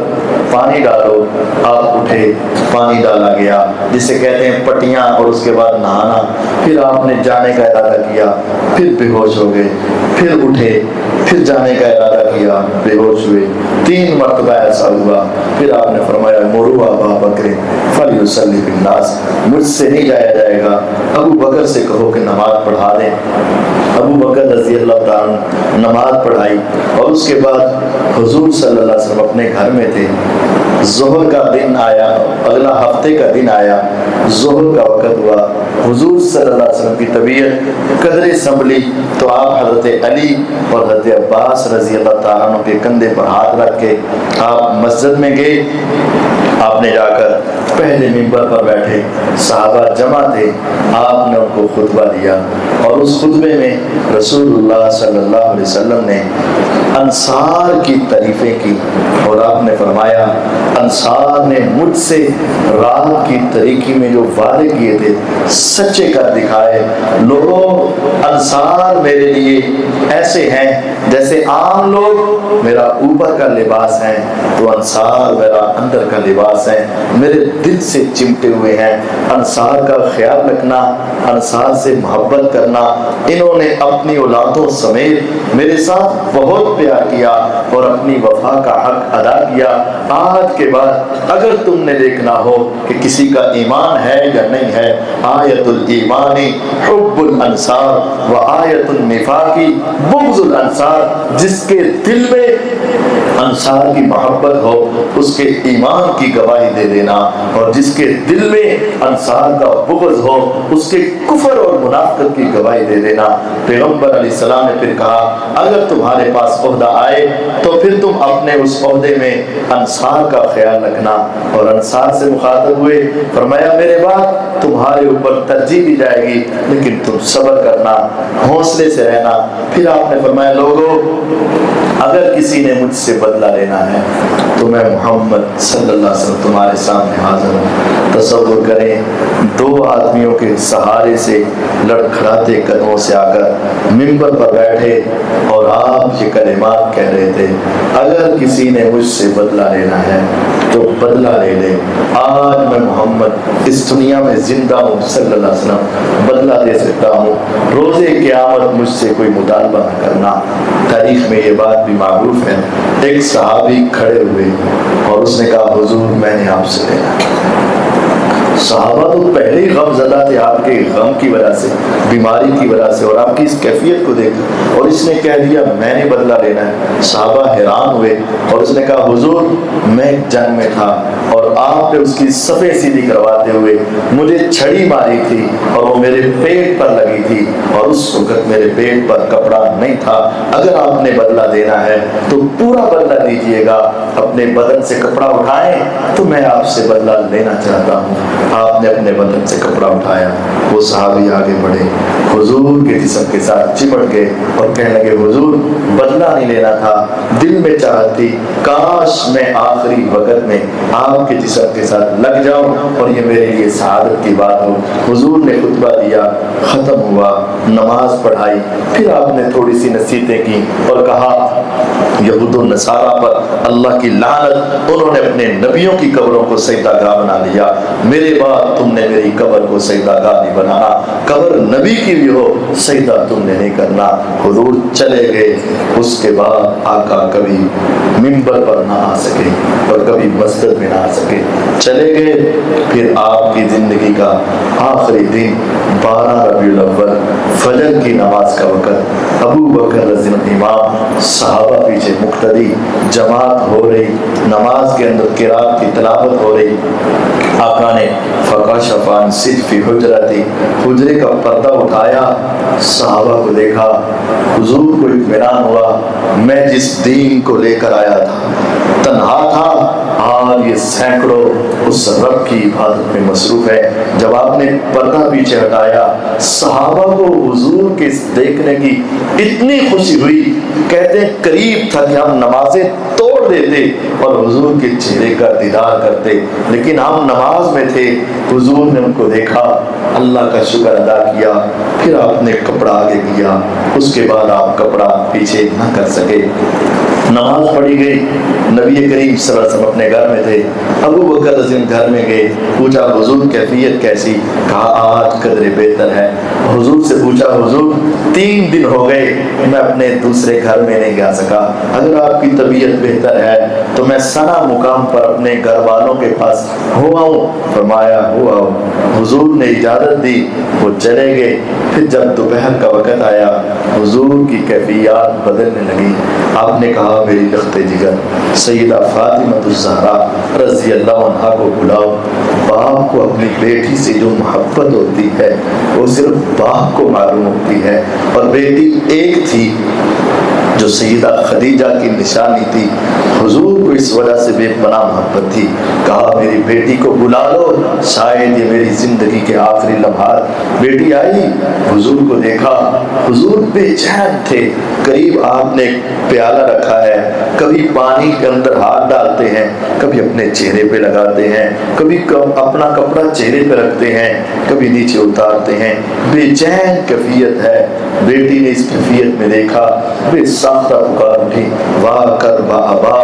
پانی ڈالو، آپ اٹھے، پانی ڈالا گیا جسے کہتے ہیں پٹیاں، اور اس کے بعد نہانا، پھر آپ نے جانے کا ارادہ کیا، پھر بے ہوش ہو گئے، پھر اٹھے، پھر جانے کا ارادہ کیا، بے ہوش ہوئے، 3 مرتبہ ایسا ہوا، پھر آپ نے فرمایا مروا ابا بکر فلیصلی بالناس، مجھ سے نہیں جایا جائے گا، ابو بکر سے کہو کہ نماز پڑھا دیں۔ ابو بکر رضی اللہ تعالیٰ نماز پڑھائی، اور اس کے بعد حضور صلی اللہ علیہ وسلم اپنے گھر میں تھے، ظہر کا دن آیا، اگلا ہفتے کا دن آیا، ظہر کا وقت ہوا، حضور صلی اللہ علیہ وسلم کی طبیعت قدرے سنبھلی تو آپ حضرت علی اور حضرت عباس رضی اللہ تعالیٰ عنہ کے کندھے پر ہاتھ رکھ کے آپ مسجد میں گئے۔ آپ نے جا کر پہلے منبر پر بیٹھے، صحابہ جمع تھے، آپ نے ان کو خطبہ دیا، اور اس خطبے میں رسول اللہ صلی اللہ علیہ وسلم نے انصار کی تعریفیں کی، اور آپ نے فرمایا انصار نے مجھ سے رات کی تاریکی میں جو وعدے کیے تھے سچے کر دکھائے۔ لوگوں انصار میرے لیے ایسے ہیں جیسے عام لوگ میرا اوپر کا لباس ہیں، تو انصار میرا اندر کا لباس ہے، میرے دل سے چمٹے ہوئے ہیں۔ انصار کا خیال رکھنا، انصار سے محبت کرنا، انہوں نے اپنی اولادوں سمیت میرے ساتھ بہت پیار کیا اور اپنی وفا کا حق ادا کیا۔ آج کے بعد اگر تم نے دیکھنا ہو کہ کسی کا ایمان ہے یا نہیں ہے، آیت الایمان حب الانصار و آیت النفاق بغض الانصار، جس کے دل میں انصار کی محبت ہو اس کے ایمان کی گواہی دے دینا، اور جس کے دل میں انصار کا بغض ہو اس کے کفر اور منافقت کی گواہی دے دینا۔ پیغمبر علیہ السلام نے پھر کہا اگر تمہارے پاس عہدہ آئے تو پھر تم اپنے اس عہدے میں انصار کا خیال رکھنا، اور انصار سے مخاطب ہوئے، فرمایا میرے بعد تمہارے اوپر ترجیح دی جائے گی لیکن تم صبر کرنا، حوصلے سے رہنا۔ پھر آپ نے فرمایا لوگوں اگر کسی نے مجھ سے بدلہ لینا ہے تو میں محمد صلی اللہ علیہ وسلم تمہارے سامنے حاضر ہوں۔ تصور کریں 2 آدمیوں کے سہارے سے لڑکھڑاتے قدموں سے آ کر منبر پر بیٹھے اور آپ یہ کلمات کہہ رہے تھے اگر کسی نے مجھ سے بدلہ لینا ہے تو بدلہ لے لے، آج میں محمد اس دنیا میں زندہ ہوں صلی اللہ علیہ وسلم، بدلہ دے سکتا ہوں، روز قیامت مجھ سے کوئی مطالبہ نہ کرنا۔ تاریخ میں یہ بات بھی معروف ہے، ایک صحابی کھڑے ہوئے اور اس نے کہا حضور میں نے آپ سے لینا، صحابہ تو پہلے ہی غم زدہ تھے آپ کے غم کی وجہ سے، بیماری کی وجہ سے، اور آپ کی اس کیفیت کو دیکھ، اور اس نے کہہ دیا میں نے بدلہ لینا ہے۔ صحابہ حیران ہوئے اور اس نے کہا حضور میں ایک جنگ میں تھا اور آپ نے اس کی صفیں سیدھی کرواتے ہوئے مجھے چھڑی ماری تھی اور وہ میرے پیٹ پر لگی تھی، اور اس وقت میرے پیٹ پر کپڑا نہیں تھا، اگر آپ نے بدلہ دینا ہے تو پورا بدلہ دیجئے گا، اپنے بدن سے کپڑا اٹھائیں تو میں آپ سے بدلہ لینا چاہتا ہوں۔ آپ نے اپنے بدن سے کپڑا اٹھایا، وہ صحابی آگے بڑھے، حضور کے جسم کے ساتھ چپٹ گئے اور کہنے لگے حضور بدلہ نہیں لینا تھا، دل میں چاہت تھی کاش میں آخری وقت میں آپ کے جسم کے ساتھ لگ جاؤں اور یہ میرے لیے سعادت کی بات ہو۔ حضور نے خطبہ دیا، ختم ہوا، نماز پڑھائی، پھر آپ نے تھوڑی سی نصیحتیں کی اور کہا یہود و نصارہ پر اللہ کی لعنت، انہوں نے اپنے نبیوں کی قبروں کو سجدہ گاہ بنا لیا، میرے بعد تم نے میری قبر کو سجدہ گاہ نہیں بنانا، قبر نبی کی بھی ہو سجدہ تم نے نہیں کرنا۔ حضور چلے گئے، اس کے بعد آقا کبھی منبر پر نہ آ سکے اور کبھی مسجد میں نہ آ سکے، چلے گئے۔ پھر آپ کی زندگی کا آخری دن 12 ربیع الاول، فجر کی نماز کا وقت، ابو بکر رضی اللہ عنہ امام، صحابہ پیچھے مقتدی، جماعت ہو رہی، نماز کے اندر قرات کی تلاوت ہو رہی، آقا نے فکشف عن صرف حجرتی، حجرے کا پردہ اٹھایا، صحابہ کو دیکھا، حضور کو اطمینان ہوا میں جس دین کو لے کر آیا تھا تنہا تھا، اور یہ سینکڑوں اس رب کی عبادت میں مصروف ہے۔ جب آپ نے پردہ پیچھے ہٹایا، صحابہ کو حضور کے دیکھنے کی اتنی خوشی ہوئی، کہتے ہیں قریب تھا کہ ہم نمازیں توڑ دیتے اور حضور کے چہرے کا دیدار کرتے، لیکن ہم نماز میں تھے، حضور نے ان کو دیکھا، اللہ کا شکر ادا کیا، پھر آپ نے کپڑا آگے کیا، اس کے بعد آپ کپڑا پیچھے نہ کر سکے، نماز پڑھی گئی، نبی کریم صلی اللہ علیہ وسلم اپنے گھر میں تھے، ابو بکر رضی اللہ گھر میں گئے، پوچھا حضور کیفیت کیسی؟ کہا آج قدر بہتر ہے۔ حضور سے پوچھا حضور 3 دن ہو گئے میں اپنے دوسرے گھر میں نہیں جا سکا، اگر آپ کی طبیعت بہتر ہے تو میں سنا مقام پر اپنے گھر والوں کے پاس ہوا ہوں۔ فرمایا ہوا ہو، حضور نے اجازت دی، وہ چلے گئے۔ پھر جب دوپہر کا وقت آیا، حضور کی کیفیات بدلنے لگی، آپ نے کہا میری لخت جگر سیدہ فاطمہ الزہرا رضی اللہ عنہا کو بلاؤ، باپ کو اپنی بیٹی سے جو محبت ہوتی ہے وہ صرف باپ کو معلوم ہوتی ہے، اور بیٹی ایک تھی جو سیدہ خدیجہ کی نشانی تھی، حضور کو اس وجہ سے بے پناہ محبت تھی۔ کہا میری بیٹی کو بلا لو، شاید یہ میری زندگی کے آخری لمحات۔ بیٹی آئی، حضور کو دیکھا، حضور بے چین تھے، قریب آپ نے پیالہ رکھا ہے، کبھی پانی کے اندر ہاتھ ڈالتے ہیں، کبھی اپنے چہرے پہ لگاتے ہیں، کبھی اپنا کپڑا چہرے پہ رکھتے ہیں، کبھی نیچے اتارتے ہیں، بے چین کیفیت ہے۔ بیٹی نے اس کیفیت میں دیکھا، بے ساختہ پکار اٹھی، واہ کربا ابا،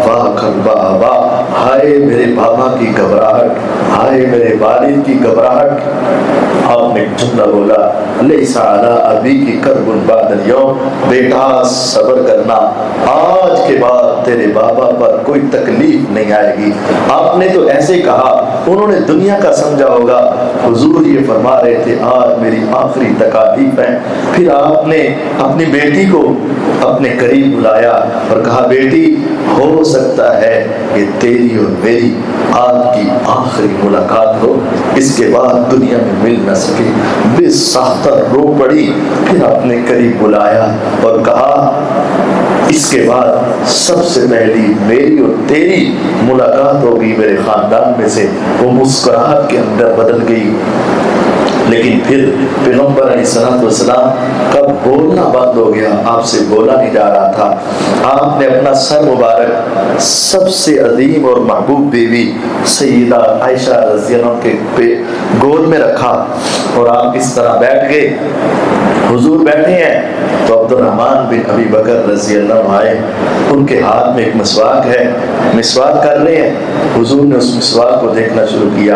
واہ کربا ابا، ہائے میرے بابا کی گھبراہٹ، ہائے میرے والد کی گھبراہٹ۔ آپ نے جملہ بولا لیس علی ابی کی کرب بعد اليوم، بیٹا صبر کرنا، آج کے بعد تیرے بابا پر کوئی تکلیف نہیں آئے گی۔ آپ نے تو ایسے کہا، انہوں نے دنیا کا سمجھا ہوگا، حضور یہ فرما رہے تھے آج میری آخری تکالیف ہے۔ پھر آپ نے اپنی بیٹی کو اپنے قریب بلایا اور کہا بیٹی ہو سکتا ہے کہ تیری اور میری آج کی آخری ملاقات ہو، اس کے بعد دنیا میں مل نہ سکے۔ بے ساختہ رو پڑی، پھر اپنے قریب بلایا اور کہا اس کے بعد سب سے پہلی میری اور تیری ملاقات ہوگی میرے خاندان میں سے۔ وہ مسکراہٹ کے اندر بدل گئی، لیکن پھر پیغمبر علیہ السلام کا بولنا بند ہو گیا، آپ سے بولا نہیں جا رہا تھا۔ آپ نے اپنا سر مبارک سب سے عظیم اور محبوب بیوی سیدہ عائشہ رضی اللہ عنہ کے گود میں رکھا اور آپ اس طرح بیٹھ گئے۔ حضور بیٹھے ہیں تو عبد الرحمن بن ابی بکر رضی اللہ عنہ آئے، ان کے ہاتھ میں ایک مسواک ہے، مسواک کر رہے ہیں۔ حضور نے اس مسواک کو دیکھنا شروع کیا۔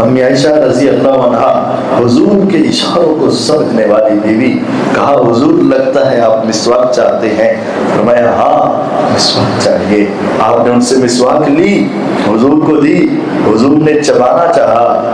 امی عائشہ رضی اللہ عنہا حضور کے اشاروں کو سمجھنے والی بیوی، کہا حضور لگتا ہے آپ مسواک چاہتے ہیں۔ فرمایا ہاں مسواک چاہیے۔ آپ نے ان سے مسواک لی، حضور کو دی، حضور نے چبانا چاہا،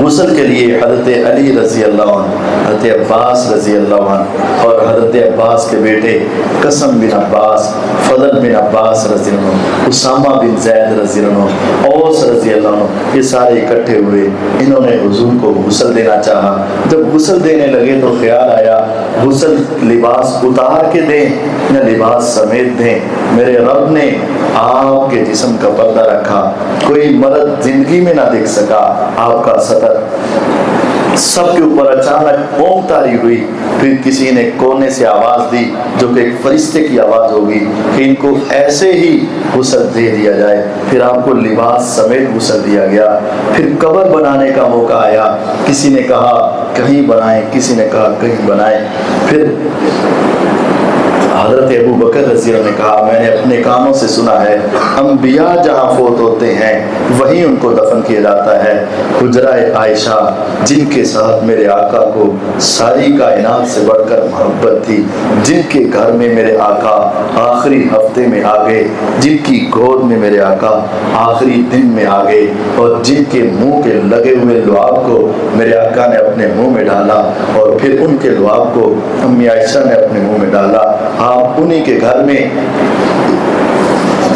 غسل کے لیے حضرت علی رضی اللہ عنہ، حضرت عباس رضی اللہ عنہ اور حضرت عباس کے بیٹے قسم بن عباس، فضل بن عباس رضی اللہ عنہ، اسامہ بن زید رضی اللہ عنہ، اوس رضی اللہ عنہ، یہ سارے اکٹھے ہوئے۔ انہوں نے حضور کو غسل دینا چاہا۔ جب غسل دینے لگے تو خیال آیا غسل لباس اتار کے دیں یا لباس سمیت دیں۔ میرے رب نے آپ کے جسم کا پردہ رکھا، کوئی مرد زندگی میں نہ دیکھ سکا آپ کا سطر۔ سب کے اوپر اچانک اونگ طاری ہوئی، پھر کسی نے کونے سے آواز دی جو کہ ایک فرشتے کی آواز ہوگی کہ ان کو ایسے ہی غسل دے دیا جائے۔ پھر آپ کو لباس سمیت غسل دیا گیا۔ پھر قبر بنانے کا موقع آیا، کسی نے کہا کہیں بنائیں، کسی نے کہا کہیں بنائیں۔ پھر حضرت ابو بکر رضی اللہ عنہ نے کہا میں نے اپنے کانوں سے سنا ہے انبیاء جہاں فوت ہوتے ہیں وہیں ان کو دفن کیا جاتا ہے۔ حجرہ عائشہ جن کے ساتھ میرے آقا کو ساری کائنات سے بڑھ کر محبت تھی، جن کے گھر میں میرے آقا آخری ہفتے میں آ گئے، جن کی گود میں میرے آقا آخری دن میں آ گئے، اور جن کے منہ کے لگے ہوئے لعاب کو میرے آقا نے اپنے منہ میں ڈالا اور پھر ان کے لعاب کو امی عائشہ نے اپنے منہ میں ڈالا۔ آپ انہی کے گھر میں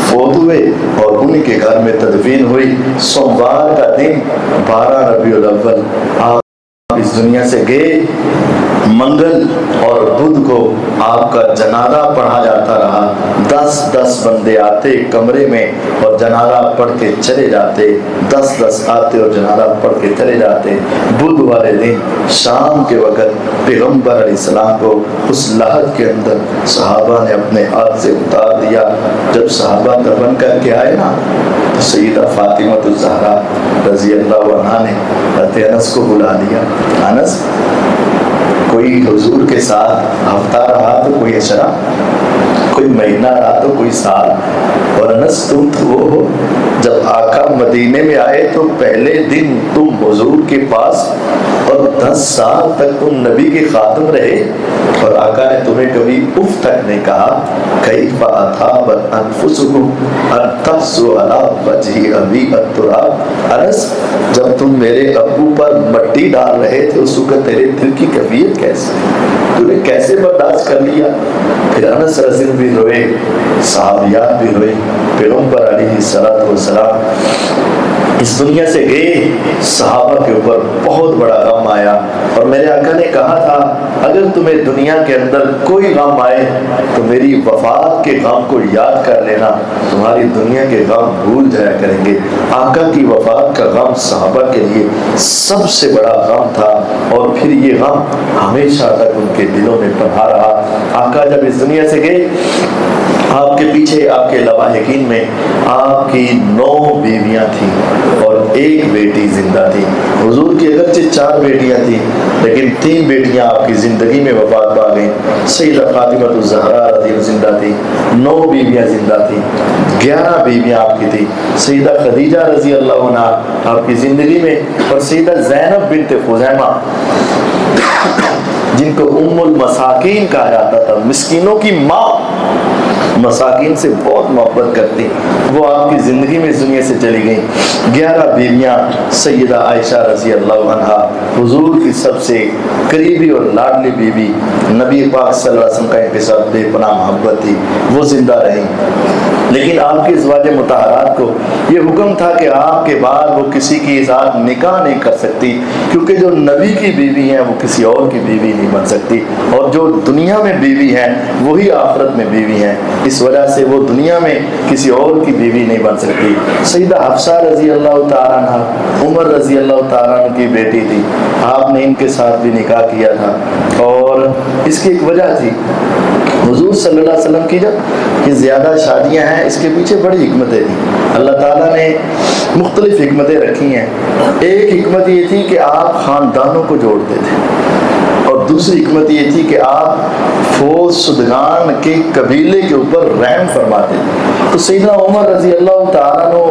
فوت ہوئے اور انہی کے گھر میں تدفین ہوئی۔ سوموار کا دن 12 ربیع الاول آپ اس دنیا سے گئے۔ منگل اور بدھ کو آپ کا جنازہ پڑھا جاتا رہا۔ 10 بندے آتے کمرے میں اور جنازہ پڑھ کے چلے جاتے، 10 آتے اور جنازہ پڑھ کے چلے جاتے۔ بدھ والے دن شام کے وقت پیغمبر علیہ السلام کو اس لحد کے اندر صحابہ نے اپنے ہاتھ سے اتار دیا۔ جب صحابہ دفن کر کے آئے نا تو سیدہ فاطمہ الزہرا رضی اللہ عنہا نے حضرت انس کو بلا لیا۔ انس کوئی حضور کے ساتھ ہفتہ رہا تو کوئی عشرہ، کوئی مہینہ رہا تو کوئی سال، اور انس تم تو وہ ہو جب آقا مدینے میں آئے تو پہلے دن تم حضور کے پاس اور 10 سال تک تم نبی کے خادم رہے اور آقا نے تمہیں کبھی اف تک نہیں کہا۔ کیف اطابت انفسکم ان تحسوا علی وجہ ابی التراب۔ انس جب تم میرے ابو پر مٹی ڈال رہے تھے اس وقت تیرے دل کی کیفیت کیسے، تو نے کیسے برداشت کر لیا؟ پھر انس رضی اللہ بھی روئے، صحابیات بھی روئے۔ پیغمبر علیہ السلام اس دنیا سے گئے، صحابہ کے اوپر بہت بڑا غم آیا، اور میرے آقا نے کہا تھا اگر تمہیں دنیا کے اندر کوئی غم آئے تو میری وفات کے غم کو یاد کر لینا، تمہاری دنیا کے غم بھول جایا کریں گے۔ آقا کی وفات کا غم صحابہ کے لیے سب سے بڑا غم تھا، اور پھر یہ غم ہمیشہ تک ان کے دلوں میں پنہا رہا۔ آقا جب اس دنیا سے گئے، آپ کے پیچھے آپ کے لواحقین میں آپ کی 9 بیویاں تھیں اور 1 بیٹی زندہ تھی۔ حضور کی اگرچہ 4 بیٹیاں تھیں لیکن 3 بیٹیاں آپ کی زندگی میں وفات پا گئیں۔ سیدہ فاطمہ الزہرا رضی اللہ زندہ تھی، 9 بیویاں زندہ تھیں، 11 بیویاں آپ کی تھی۔ سیدہ خدیجہ رضی اللہ عنہا آپ کی زندگی میں، اور سیدہ زینب بنت خزیمہ جن کو ام المساکین کہا جاتا تھا، مسکینوں کی ماں، مساکین سے بہت محبت کرتی، وہ آپ کی زندگی میں اس دنیا سے چلی گئیں۔ 11 بیویاں سیدہ عائشہ رضی اللہ عنہا حضور کی سب سے قریبی اور لاڈلی بیوی، نبی پاک صلی اللہ علیہ وسلم کا ان کے ساتھ بے پناہ محبت تھی، وہ زندہ رہیں۔ لیکن آپ کی ازواج مطہرات کو یہ حکم تھا کہ آپ کے بعد وہ کسی کی ساتھ نکاح نہیں کر سکتی، کیونکہ جو نبی کی بیوی ہیں وہ کسی اور کی بیوی نہیں بن سکتی، اور جو دنیا میں بیوی ہیں وہی آخرت میں بیوی ہیں، اس وجہ سے وہ دنیا میں کسی اور کی بیوی نہیں بن سکتی۔ سیدہ حفصہ رضی اللہ تعالیٰ عنہ عمر رضی اللہ تعالیٰ عنہ کی بیٹی تھی، آپ نے ان کے ساتھ بھی نکاح کیا تھا، اور اس کی ایک وجہ تھی حضور صلی اللہ علیہ وسلم کی جب یہ زیادہ شادیاں ہیں اس کے پیچھے بڑی حکمتیں تھیں، اللہ تعالیٰ نے مختلف حکمتیں رکھی ہیں۔ ایک حکمت یہ تھی کہ آپ خاندانوں کو جوڑتے تھے، اور دوسری حکمت یہ تھی کہ آپ فوج شدگان کے قبیلے کے اوپر رحم فرماتے تھے۔ تو سیدنا عمر رضی اللہ تعالیٰ عنہ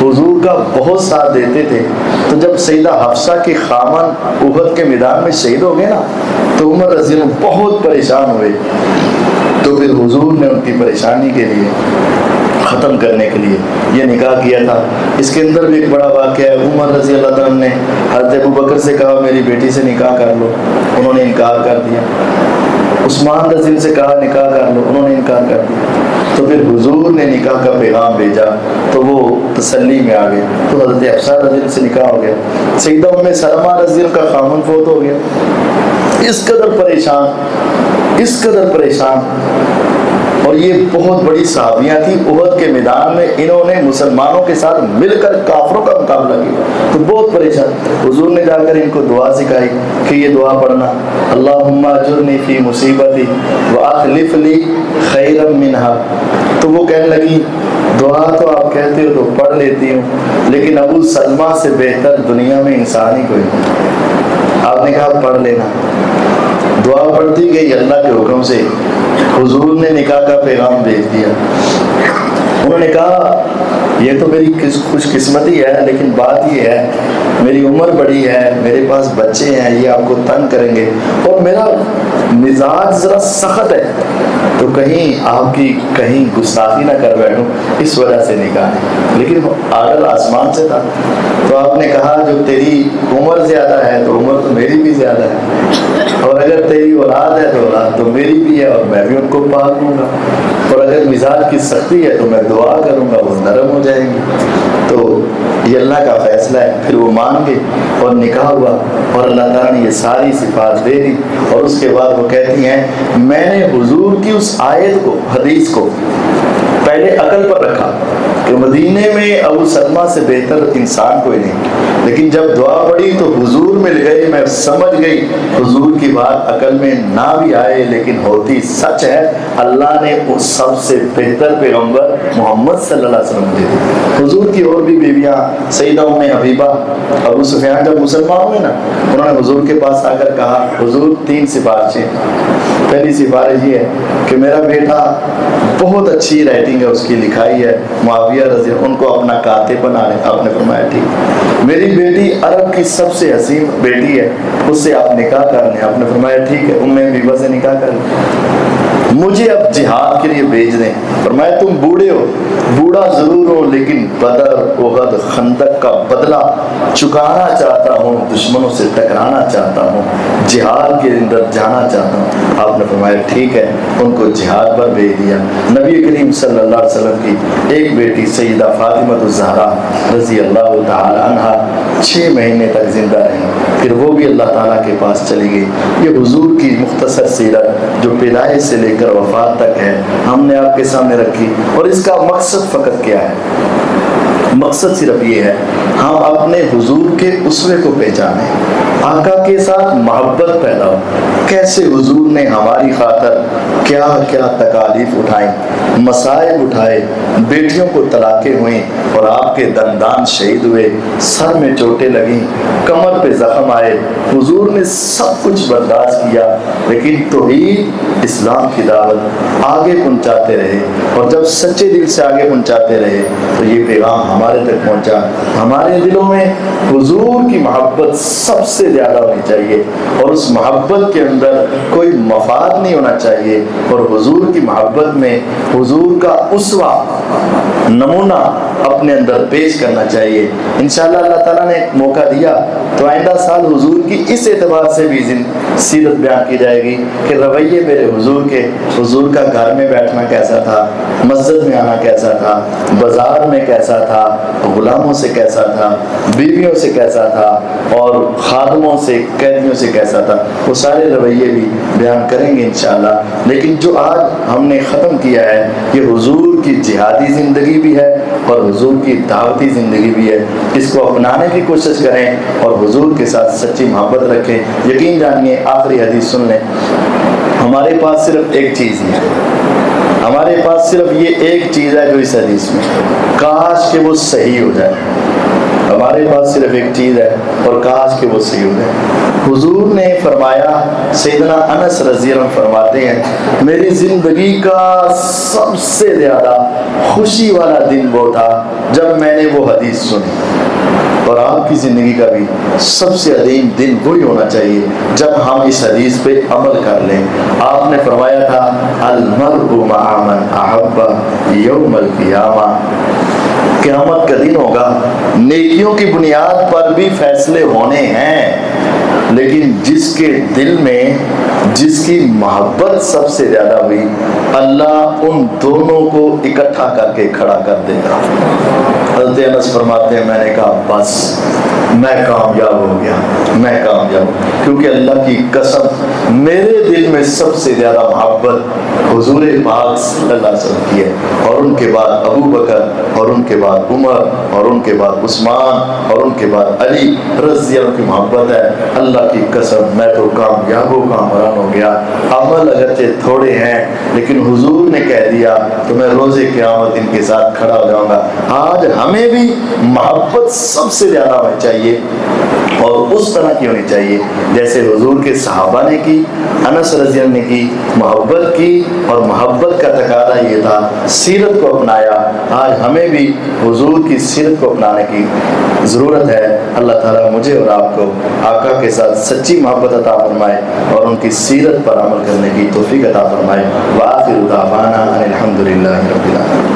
حضور کا بہت ساتھ دیتے تھے، تو جب سیدہ حفصہ کے خامن احد کے میدان میں شہید ہو گئے نا تو عمر رضی اللہ بہت پریشان ہوئے، تو پھر حضور نے ان کی پریشانی کے لیے ختم کرنے کے لیے یہ نکاح کیا تھا۔ اس کے اندر بھی ایک بڑا واقعہ ہے، عمر رضی اللہ تعالیٰ نے حضرت ابو بکر سے کہا میری بیٹی سے نکاح کر لو، انہوں نے انکار کر دیا۔ عثمان رضی اللہ سے کہا نکاح کر لو، انہوں نے انکار کر دیا۔ تو پھر حضور نے نکاح کا پیغام بھیجا تو وہ تسلی میں آ گئے، تو حضرت حفصہ رضی اللہ سے نکاح ہو گیا۔ سیدہ ام سلمہ رضی اللہ کا خامن فوت ہو گیا۔ اس قدر پریشان، اور یہ بہت بڑی صحابیاں تھیں، احد کے میدان میں انہوں نے مسلمانوں کے ساتھ مل کر کافروں کا مقابلہ کیا، تو بہت پریشان۔ حضور نے جا کر ان کو دعا سکھائی کہ یہ دعا پڑھنا، اللہم اجرنی فی مصیبتی واخلف لی خیرا منہا۔ تو وہ کہنے لگی دعا تو آپ کہتے ہو تو پڑھ لیتی ہوں، لیکن ابو سلمہ سے بہتر دنیا میں انسان ہی کوئی نہیں۔ آپ نے کہا پڑھ لینا۔ دعا پڑھتی گئی، اللہ کے حکم سے حضور نے نکاح کا پیغام بھیج دیا۔ انہوں نے کہا یہ تو میری خوش قسمتی ہے، لیکن بات یہ ہے میری عمر بڑی ہے، میرے پاس بچے ہیں، یہ آپ کو تنگ کریں گے، اور میرا مزاج ذرا سخت ہے، تو کہیں آپ کی کہیں گستاخی نہ کر بیٹھوں، اس وجہ سے نکاح ہے۔ لیکن آڈر آسمان سے تھا، تو آپ نے کہا جو تیری عمر زیادہ ہے تو عمر تو میری بھی زیادہ ہے، اور اگر تیری اولاد ہے تو اولاد تو میری بھی ہے، اور میں بھی ان کو پال لوں گا، اور اگر مزاج کی سختی ہے تو میں دعا کروں گا وہ نرم ہو جائیں گی۔ تو یہ اللہ کا فیصلہ ہے۔ پھر وہ مان گئے اور نکاح ہوا، اور اللہ تعالیٰ نے یہ ساری صفات دے دی۔ اور اس کے بعد وہ کہتی ہیں میں نے حضور کی اس آیت کو، حدیث کو پہلے عقل پر رکھا کہ مدینے میں ابو سلمہ سے بہتر انسان کوئی نہیں، لیکن جب دعا پڑی تو حضور مل گئی، میں سمجھ گئی حضور کی بات عقل میں نہ بھی آئے لیکن ہوتی سچ ہے، اللہ نے اس سب سے بہتر پیغمبر محمد صلی اللہ علیہ وسلم دے دی۔ حضور کی اور بھی بیویاں، سیدہ ام حبیبہ، ابو سفیان جب مسلمان ہوئے نا، انہوں نے حضور کے پاس آ کر کہا حضور 3 سفارشیں۔ پہلی سفارش یہ ہے کہ میرا بیٹا بہت اچھی رائٹنگ ہے، اس کی لکھائی ہے، معاویہ رضی اللہ ان کو اپنا کاتب بنا لیں۔ آپ نے فرمایا ٹھیک۔ میری بیٹی عرب کی سب سے حسین بیٹی ہے، اس سے آپ نکاح کر لیں۔ آپ نے فرمایا ٹھیک ہے، ام حبیبہ سے نکاح کر لیں۔ مجھے اب جہاد کے لیے بھیج دیں۔ فرمایا تم بوڑھے ہو، بوڑھا ضرور ہو، لیکن بدر، احد، خندق کا بدلہ چکانا چاہتا ہوں، دشمنوں سے ٹکرانا چاہتا ہوں، جہاد کے اندر جانا چاہتا ہوں۔ آپ نے فرمایا ٹھیک ہے، ان کو جہاد پر بھیج دیا۔ نبی کریم صلی اللہ علیہ وسلم کی ایک بیٹی سیدہ فاطمہ الزہرا رضی اللہ تعالی عنہا 6 مہینے تک زندہ رہی، پھر وہ بھی اللہ تعالیٰ کے پاس چلی گئی۔ یہ حضور کی مختصر سیرت جو پیدائش سے لے کر وفات تک ہے، ہم نے آپ کے سامنے رکھی، اور اس کا مقصد فقط کیا ہے؟ مقصد صرف یہ ہے ہم اپنے حضور کے اسوے کو پہچانیں، آقا کے ساتھ محبت پیدا ہو، کیسے حضور نے ہماری خاطر کیا کیا تکالیف اٹھائیں، مصائب اٹھائے، بیٹیوں کو طلاقیں ہوئیں اور آپ کے دندان شہید ہوئے، سر میں چوٹیں لگیں، کمر پہ زخم آئے، حضور نے سب کچھ برداشت کیا، لیکن توحید اسلام کی دعوت آگے پہنچاتے رہے، اور جب سچے دل سے آگے پہنچاتے رہے تو یہ پیغام ہمارے تک پہنچا۔ ہمارے دلوں میں حضور کی محبت سب سے زیادہ ہونی چاہیے، اور اس محبت کے اندر کوئی مفاد نہیں ہونا چاہیے، اور حضور کی محبت میں حضور کا اسوہ نمونہ اپنے اندر پیش کرنا چاہیے۔ انشاءاللہ اللہ تعالیٰ نے ایک موقع دیا تو آئندہ سال حضور کی اس اعتبار سے بھی سیرت بیان کی جائے گی کہ رویے میرے حضور کے، حضور کا گھر میں بیٹھنا کیسا تھا، مسجد میں آنا کیسا تھا، بازار میں کیسا تھا، غلاموں سے کیسا تھا، بیویوں سے کیسا تھا، اور خادموں سے، قیدیوں سے کیسا تھا، وہ سارے رویے بھی بیان کریں گے انشاءاللہ۔ لیکن جو آج ہم نے ختم کیا ہے یہ حضور کی جہادی زندگی بھی ہے اور حضور کی دعوتی زندگی بھی ہے، اس کو اپنانے کی کوشش کریں اور حضور کے ساتھ سچی محبت رکھیں۔ یقین جانیے، آخری حدیث سن لیں، ہمارے پاس صرف ایک چیز ہے، ہمارے پاس صرف یہ ایک چیز ہے جو اس حدیث میں، کاش کہ وہ صحیح ہو جائے، ہمارے پاس صرف ایک چیز ہے اور کاش کہ وہ سیود ہے۔ حضور نے فرمایا، سیدنا انس رضی اللہ عنہ فرماتے ہیں میری زندگی کا سب سے زیادہ خوشی والا دن وہ تھا جب میں نے وہ حدیث سنی، اور آپ کی زندگی کا بھی سب سے عظیم دن وہی ہونا چاہیے جب ہم اس حدیث پہ عمل کر لیں۔ آپ نے فرمایا تھا المرء مع من احب یوم القیامہ، قیامت کا دن ہوگا، نیکیوں کی بنیاد پر بھی فیصلے ہونے ہیں، لیکن جس کے دل میں جس کی محبت سب سے زیادہ ہوئی، اللہ ان دونوں کو اکٹھا کر کے کھڑا کر دے گا۔ حضرت انس فرماتے ہیں میں نے کہا بس میں کامیاب ہو گیا، میں کامیاب، کیونکہ اللہ کی قسم میرے دل میں سب سے زیادہ محبت حضور پاک صلی اللہ علیہ وسلم کی ہے، اور ان کے بعد ابو بکر، اور ان کے بعد عمر، اور ان کے بعد عثمان، اور ان کے بعد علی رضی اللہ عنہ کی محبت ہے۔ اللہ کی قسم میں تو کامیاب و کامران ہو گیا۔ عمل اگرچہ تھوڑے ہیں لیکن حضور نے کہہ دیا تو میں روز قیامت ان کے ساتھ کھڑا ہو جاؤں گا۔ آج ہمیں بھی محبت سب سے زیادہ ہونی چاہیے، اور اس طرح کی ہونی چاہیے جیسے حضور کے صحابہ نے کی، انس رضی اللہ عنہ نے کی، محبت کی، اور محبت کا تقاضا یہ تھا سیرت کو اپنایا۔ آج ہمیں بھی حضور کی سیرت کو اپنانے کی ضرورت ہے۔ اللہ تعالیٰ مجھے اور آپ کو آقا کے ساتھ سچی محبت عطا فرمائے اور ان کی سیرت پر عمل کرنے کی توفیق عطا فرمائے۔ وآخر دعوانا ان الحمد للہ رب العالمین۔